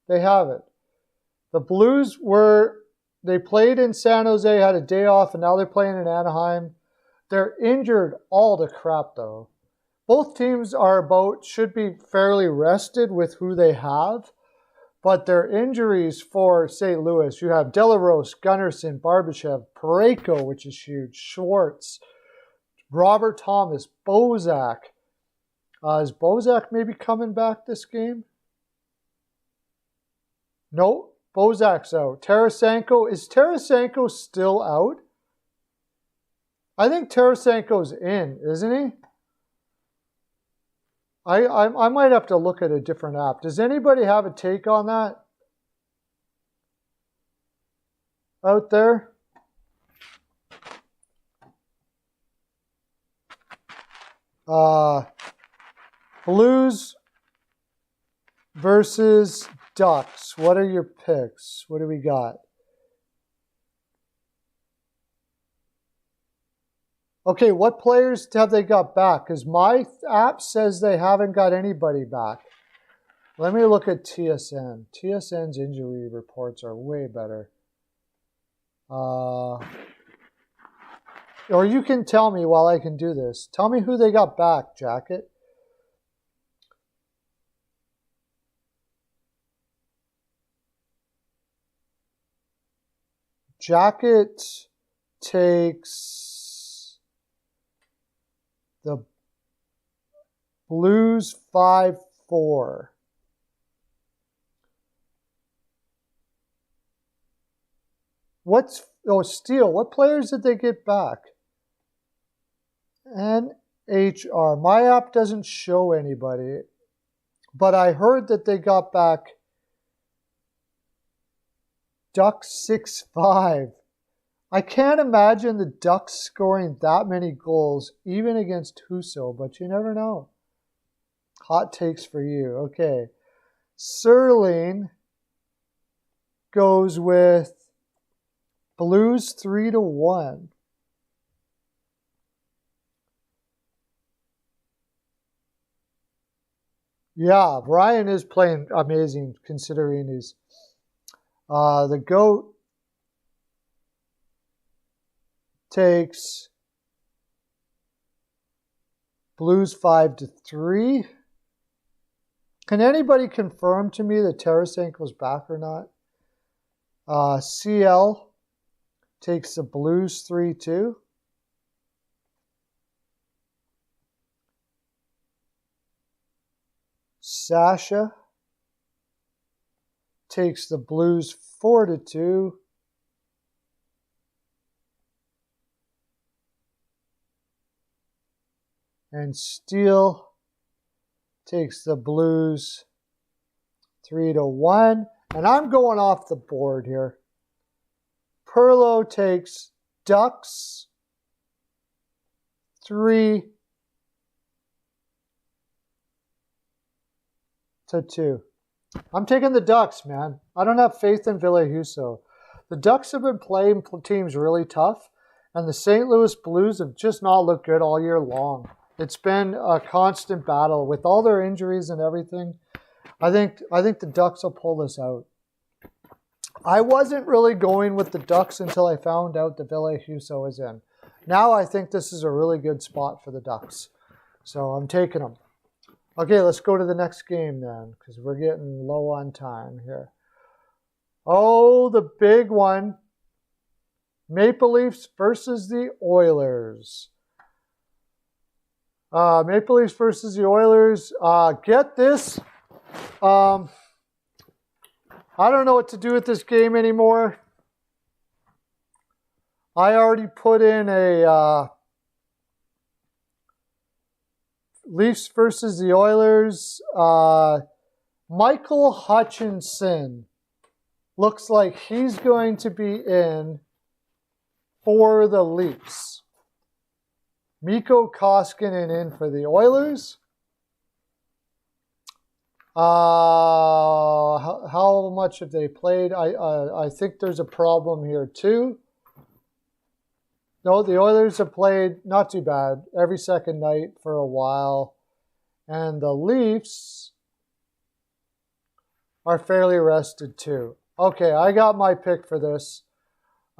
they haven't. The Blues they played in San Jose, had a day off, and now they're playing in Anaheim. They're injured all the crap, though. Both teams should be fairly rested with who they have, but their injuries for St. Louis, you have Delarose, Gunnarsson, Barbashev, Parayko, which is huge, Schwartz, Robert Thomas, Bozak. Is Bozak maybe coming back this game? No, Bozak's out. Tarasenko, is Tarasenko still out? I think Tarasenko's in, isn't he? I might have to look at a different app. Does anybody have a take on that? Out there? Blues versus Ducks. What are your picks? What do we got? Okay, what players have they got back? Because my app says they haven't got anybody back. Let me look at TSN. TSN's injury reports are way better. Or you can tell me while I can do this. Tell me who they got back, Jacket. Jacket takes the Blues 5-4. Steele, what players did they get back? NHL. My app doesn't show anybody, but I heard that they got back Ducks 6-5. I can't imagine the Ducks scoring that many goals, even against Husso, but you never know. Hot takes for you. Okay. Serling goes with Blues 3-1. Yeah, Ryan is playing amazing considering he's the GOAT takes Blues 5-3. Can anybody confirm to me that Tarasenko's back or not? CL takes the Blues 3-2. Sasha takes the Blues 4-2. And Steele takes the Blues 3-1. And I'm going off the board here. Pearlo takes Ducks 3-2. I'm taking the Ducks, man. I don't have faith in Ville Husso. The Ducks have been playing teams really tough, and the St. Louis Blues have just not looked good all year long. It's been a constant battle with all their injuries and everything. I think the Ducks will pull this out. I wasn't really going with the Ducks until I found out that Ville Husso is in. Now I think this is a really good spot for the Ducks. So I'm taking them. Okay, let's go to the next game then, because we're getting low on time here. Oh, the big one. Maple Leafs versus the Oilers. Maple Leafs versus the Oilers. Get this. I don't know what to do with this game anymore. I already put in a Leafs versus the Oilers. Michael Hutchinson looks like he's going to be in for the Leafs. Mikko Koskinen in for the Oilers. How much have they played? I think there's a problem here too. No, the Oilers have played not too bad every second night for a while. And the Leafs are fairly rested too. Okay, I got my pick for this.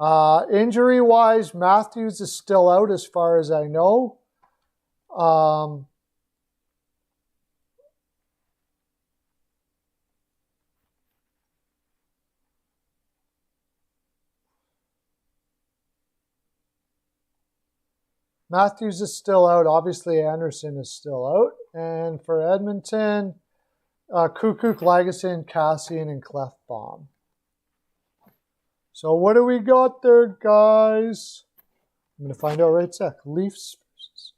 Injury-wise, Matthews is still out as far as I know. Matthews is still out. Obviously, Anderson is still out. And for Edmonton, Kukuk, Lagesson, Cassian, and Clefbaum. So what do we got there, guys? I'm going to find out right in a sec. Leafs versus...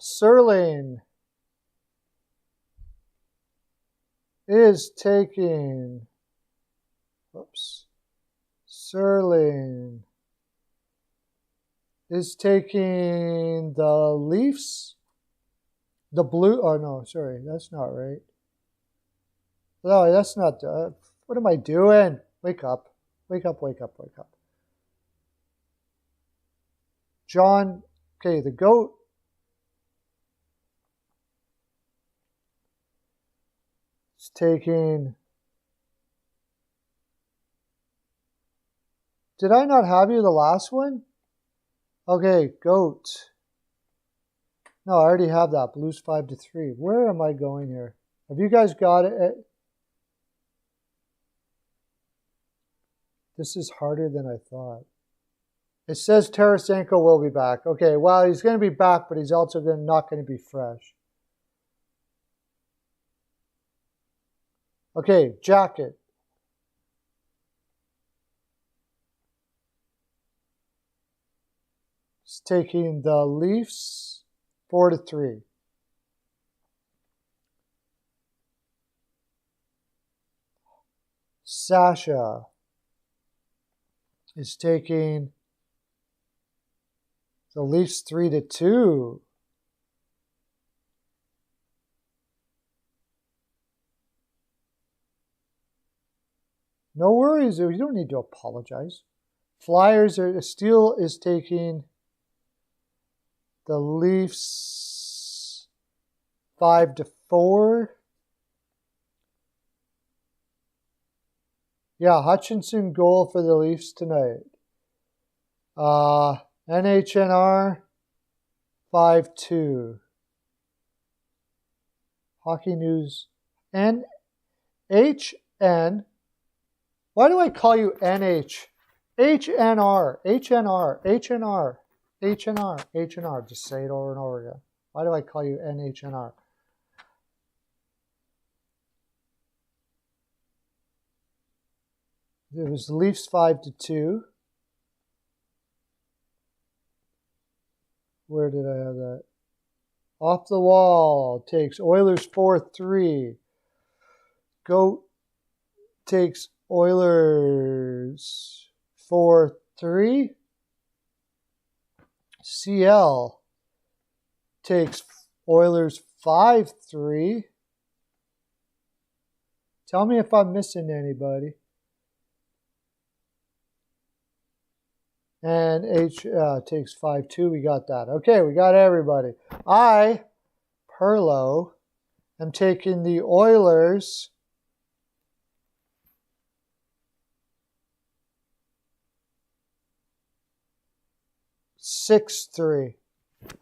Serling is taking... Whoops. Serling is taking the Leafs. The Blue... Oh, no, sorry. That's not right. No, that's not... what am I doing? Wake up. Wake up, wake up, wake up. John... Okay, the GOAT... is taking... Did I not have you the last one? Okay, GOAT. No, I already have that. Blues 5-3. Where am I going here? Have you guys got it? This is harder than I thought. It says Tarasenko will be back. Okay, well, he's going to be back, but he's also not going to be fresh. Okay, Jacket. It's taking the Leafs 4-3. Sasha is taking the Leafs 3-2. No worries. You don't need to apologize. Flyers are... Steel is taking the Leafs 5-4. Yeah, Hutchinson goal for the Leafs tonight. NHNR 5-2. Hockey News. NHN. Why do I call you NH? HNR. HNR. HNR. HNR. HNR. Just say it over and over again. Why do I call you NHNR? It was Leafs 5-2. Where did I have that? Off the wall takes Oilers 4-3. Goat takes Oilers 4-3. CL takes Oilers 5-3. Tell me if I'm missing anybody. And H takes 5-2. We got that. Okay, we got everybody. I, Pearlo, am taking the Oilers 6-3.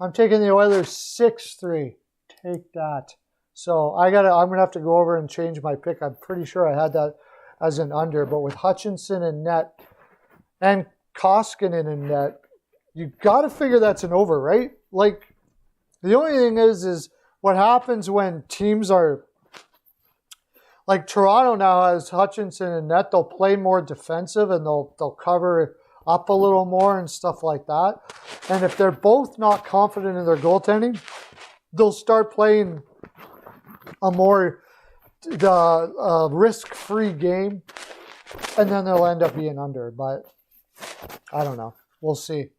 I'm taking the Oilers 6-3. Take that. So I'm gonna have to go over and change my pick. I'm pretty sure I had that as an under, but with Hutchinson in net and Koskinen in net, you got to figure that's an over, right? Like, the only thing is what happens when teams are like Toronto now has Hutchinson in net. They'll play more defensive and they'll cover up a little more and stuff like that. And if they're both not confident in their goaltending, they'll start playing a more risk-free game, and then they'll end up being under. But I don't know. We'll see.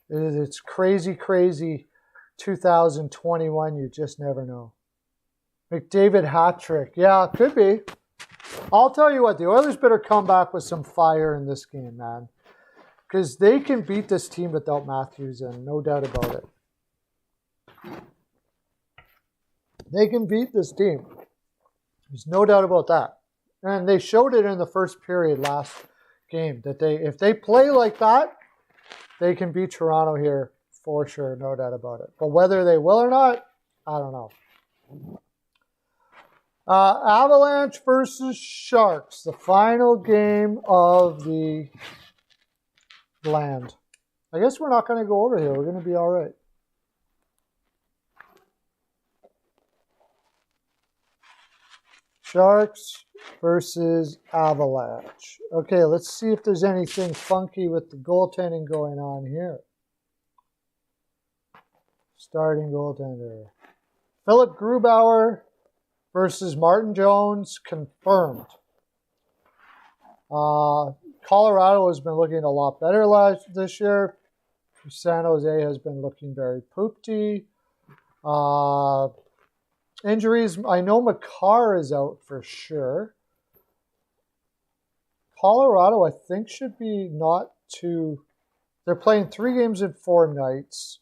It's crazy, crazy 2021. You just never know. McDavid hat trick. Yeah, could be. I'll tell you what. The Oilers better come back with some fire in this game, man. Because they can beat this team without Matthews, and no doubt about it. They can beat this team. There's no doubt about that. And they showed it in the first period last game that if they play like that, they can beat Toronto here for sure, no doubt about it. But whether they will or not, I don't know. Avalanche versus Sharks, the final game of the land. I guess we're not going to go over here. We're going to be all right. Sharks versus Avalanche. Okay, let's see if there's anything funky with the goaltending going on here. Starting goaltender. Philip Grubauer versus Martin Jones, confirmed. Colorado has been looking a lot better this year. San Jose has been looking very poopty. Injuries, I know Makar is out for sure. Colorado, I think, should be not too... They're playing 3 games in 4 nights.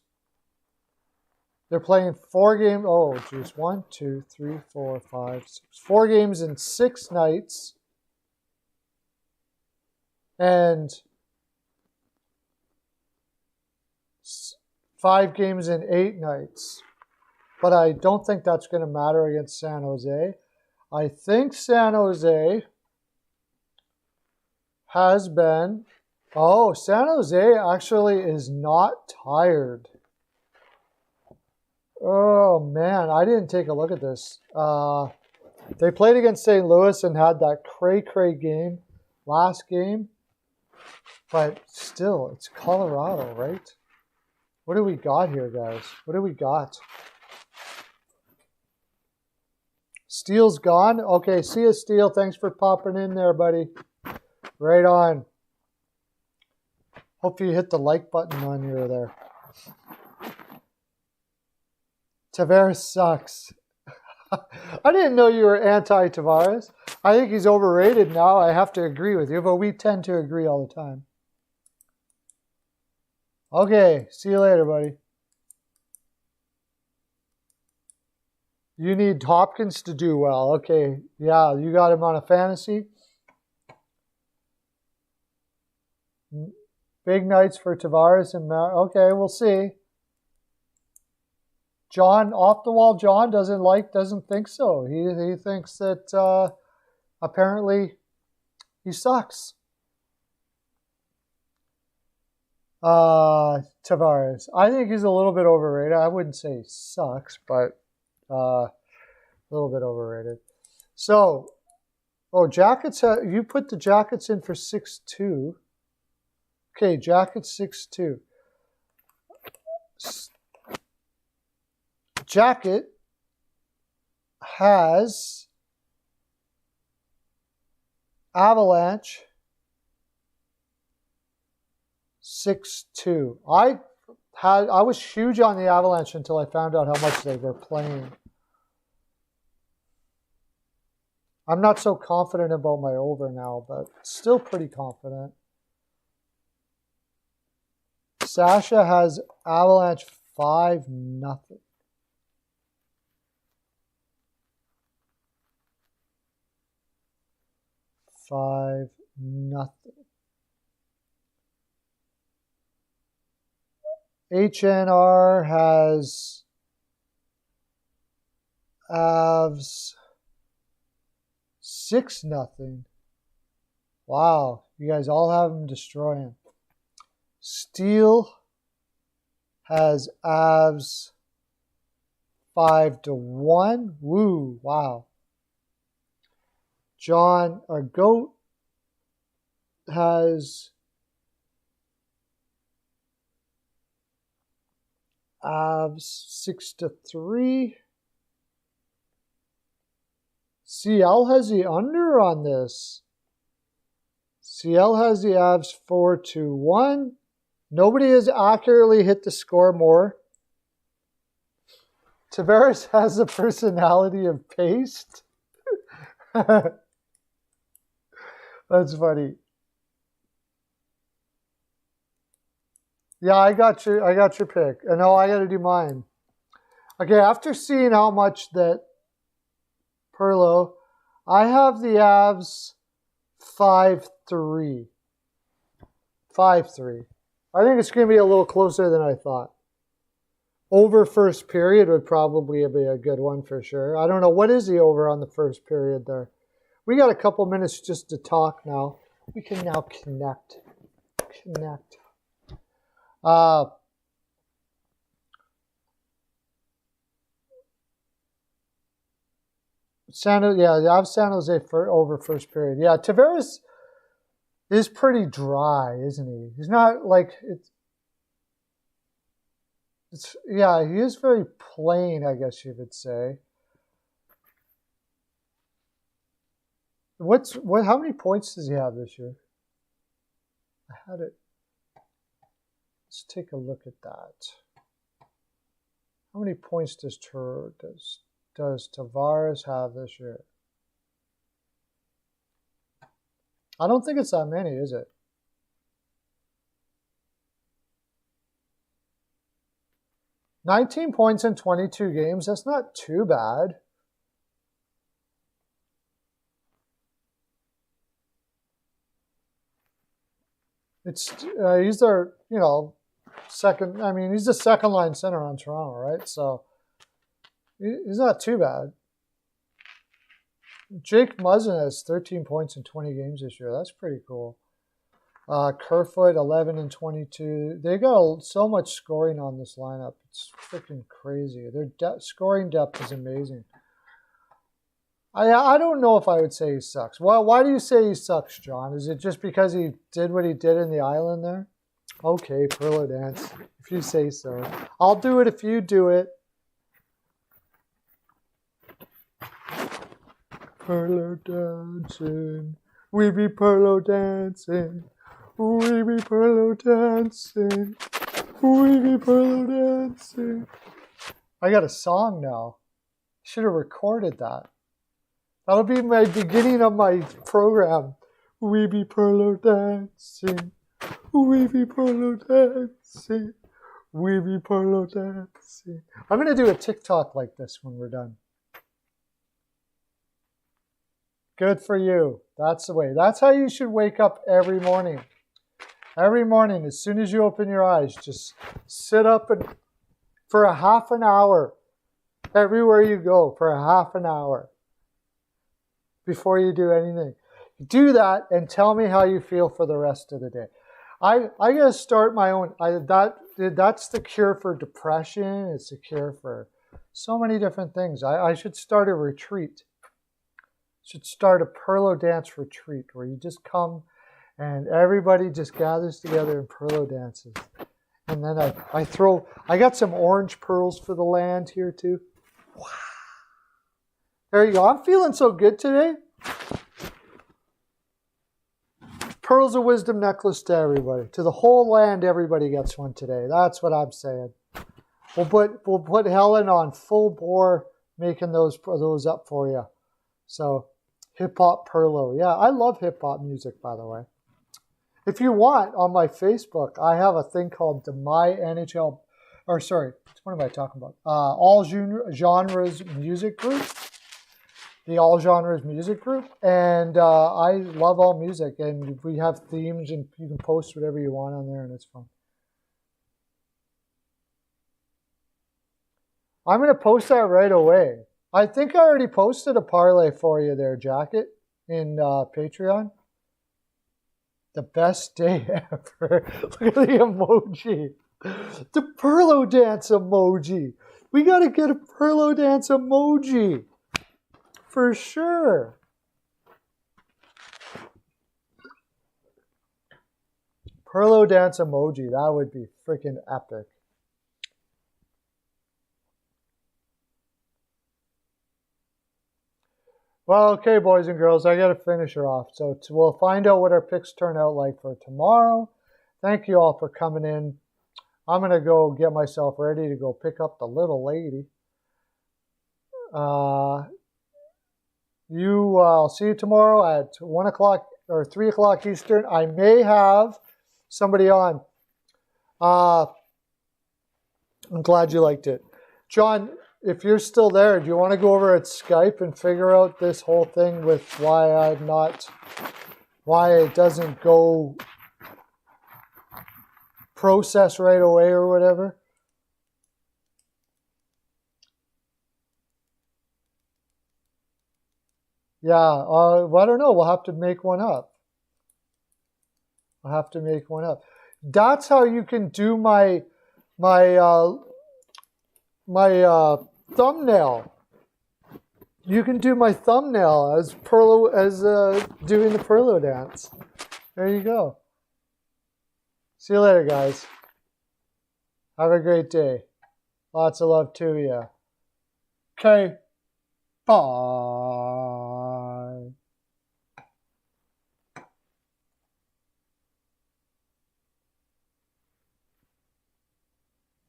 They're playing 4 games... Oh, geez. 1, 2, 3, 4, 5, 6. 4 games in 6 nights. And 5 games in 8 nights. But I don't think that's going to matter against San Jose. I think San Jose has been... Oh, San Jose actually is not tired. Oh, man. I didn't take a look at this. They played against St. Louis and had that cray-cray game last game. But still, it's Colorado, right? What do we got here, guys? What do we got? Steele's gone. Okay, see you, Steele. Thanks for popping in there, buddy. Right on. Hope you hit the like button when you're there. Tavares sucks. I didn't know you were anti-Tavares. I think he's overrated now. I have to agree with you, but we tend to agree all the time. Okay, see you later, buddy. You need Hopkins to do well. Okay, yeah, you got him on a fantasy. Big nights for Tavares and okay, we'll see. John, off the wall, John doesn't think so. He thinks that apparently he sucks. Tavares. I think he's a little bit overrated. I wouldn't say he sucks, but a little bit overrated. So, Jackets, you put the Jackets in for 6-2. Okay, Jackets 6-2. Jacket has Avalanche 6-2. I was huge on the Avalanche until I found out how much they were playing. I'm not so confident about my over now, but still pretty confident. Sasha has Avalanche 5-0. HNR has Avs 6-0. Wow, you guys all have them destroying. Steel has Avs 5-1. Woo, wow. John, our GOAT, has Avs 6-3. CL has the under on this. CL has the Avs 4-1. Nobody has accurately hit the score more. Tavares has the personality of paste. That's funny. Yeah, I got your pick. And now I got to do mine. Okay, after seeing how much that Pearlo, I have the Avs 5-3. 5-3. I think it's going to be a little closer than I thought. Over first period would probably be a good one for sure. I don't know. What is the over on the first period there? We got a couple minutes just to talk now. We can now connect. San Jose for over first period. Yeah, Tavares is pretty dry, isn't he? He's not like he is very plain, I guess you would say. How many points does he have this year? I had it. Let's take a look at that. How many points does Tavares have this year? I don't think it's that many, is it? $19 points in 22 games. That's not too bad. He's their, second. I mean, he's the second line center on Toronto, right? So he's not too bad. Jake Muzzin has 13 points in 20 games this year. That's pretty cool. Kerfoot, 11 and 22. They got so much scoring on this lineup. It's freaking crazy. Their scoring depth is amazing. I don't know if I would say he sucks. Why do you say he sucks, John? Is it just because he did what he did in the island there? Okay, Pearlo dance, if you say so. I'll do it if you do it. Pearlo dancing. We be Pearlo dancing. We be Pearlo dancing. We be Pearlo dancing. I got a song now. Should have recorded that. That'll be my beginning of my program. We be Pearlo dancing. We be Pearlo dancing. We be Pearlo dancing. I'm going to do a TikTok like this when we're done. Good for you. That's the way. That's how you should wake up every morning. Every morning, as soon as you open your eyes, just sit up and for a half an hour. Everywhere you go for a half an hour before you do anything. Do that and tell me how you feel for the rest of the day. I gotta start my own. That's the cure for depression. It's the cure for so many different things. I should start a retreat. Should start a Pearlo dance retreat where you just come and everybody just gathers together and Pearlo dances. And then I got some orange pearls for the land here too. Wow. There you go. I'm feeling so good today. Pearls of Wisdom necklace to everybody. To the whole land, everybody gets one today. That's what I'm saying. We'll put Helen on full bore making those up for you. So, hip hop Pearlo. Yeah, I love hip hop music, by the way. If you want, on my Facebook, I have a thing called the My NHL, or sorry, what am I talking about? All Genres Music Group. The All Genres Music Group. And I love all music. And we have themes and you can post whatever you want on there and it's fun. I'm going to post that right away. I think I already posted a parlay for you there, Jacket, in Patreon. The best day ever. Look at the emoji. The Pearlo dance emoji. We got to get a Pearlo dance emoji. For sure. Pearlo dance emoji. That would be freaking epic. Well, okay, boys and girls, I got to finish her off. So we'll find out what our picks turn out like for tomorrow. Thank you all for coming in. I'm going to go get myself ready to go pick up the little lady. I'll see you tomorrow at 1 o'clock or 3 o'clock Eastern. I may have somebody on. I'm glad you liked it. John, if you're still there, do you want to go over at Skype and figure out this whole thing with why it doesn't go process right away or whatever? Yeah, well, I don't know. We'll have to make one up. That's how you can do my thumbnail. You can do my thumbnail as Pearlo, as doing the Pearlo dance. There you go. See you later, guys. Have a great day. Lots of love to you. Okay. Bye.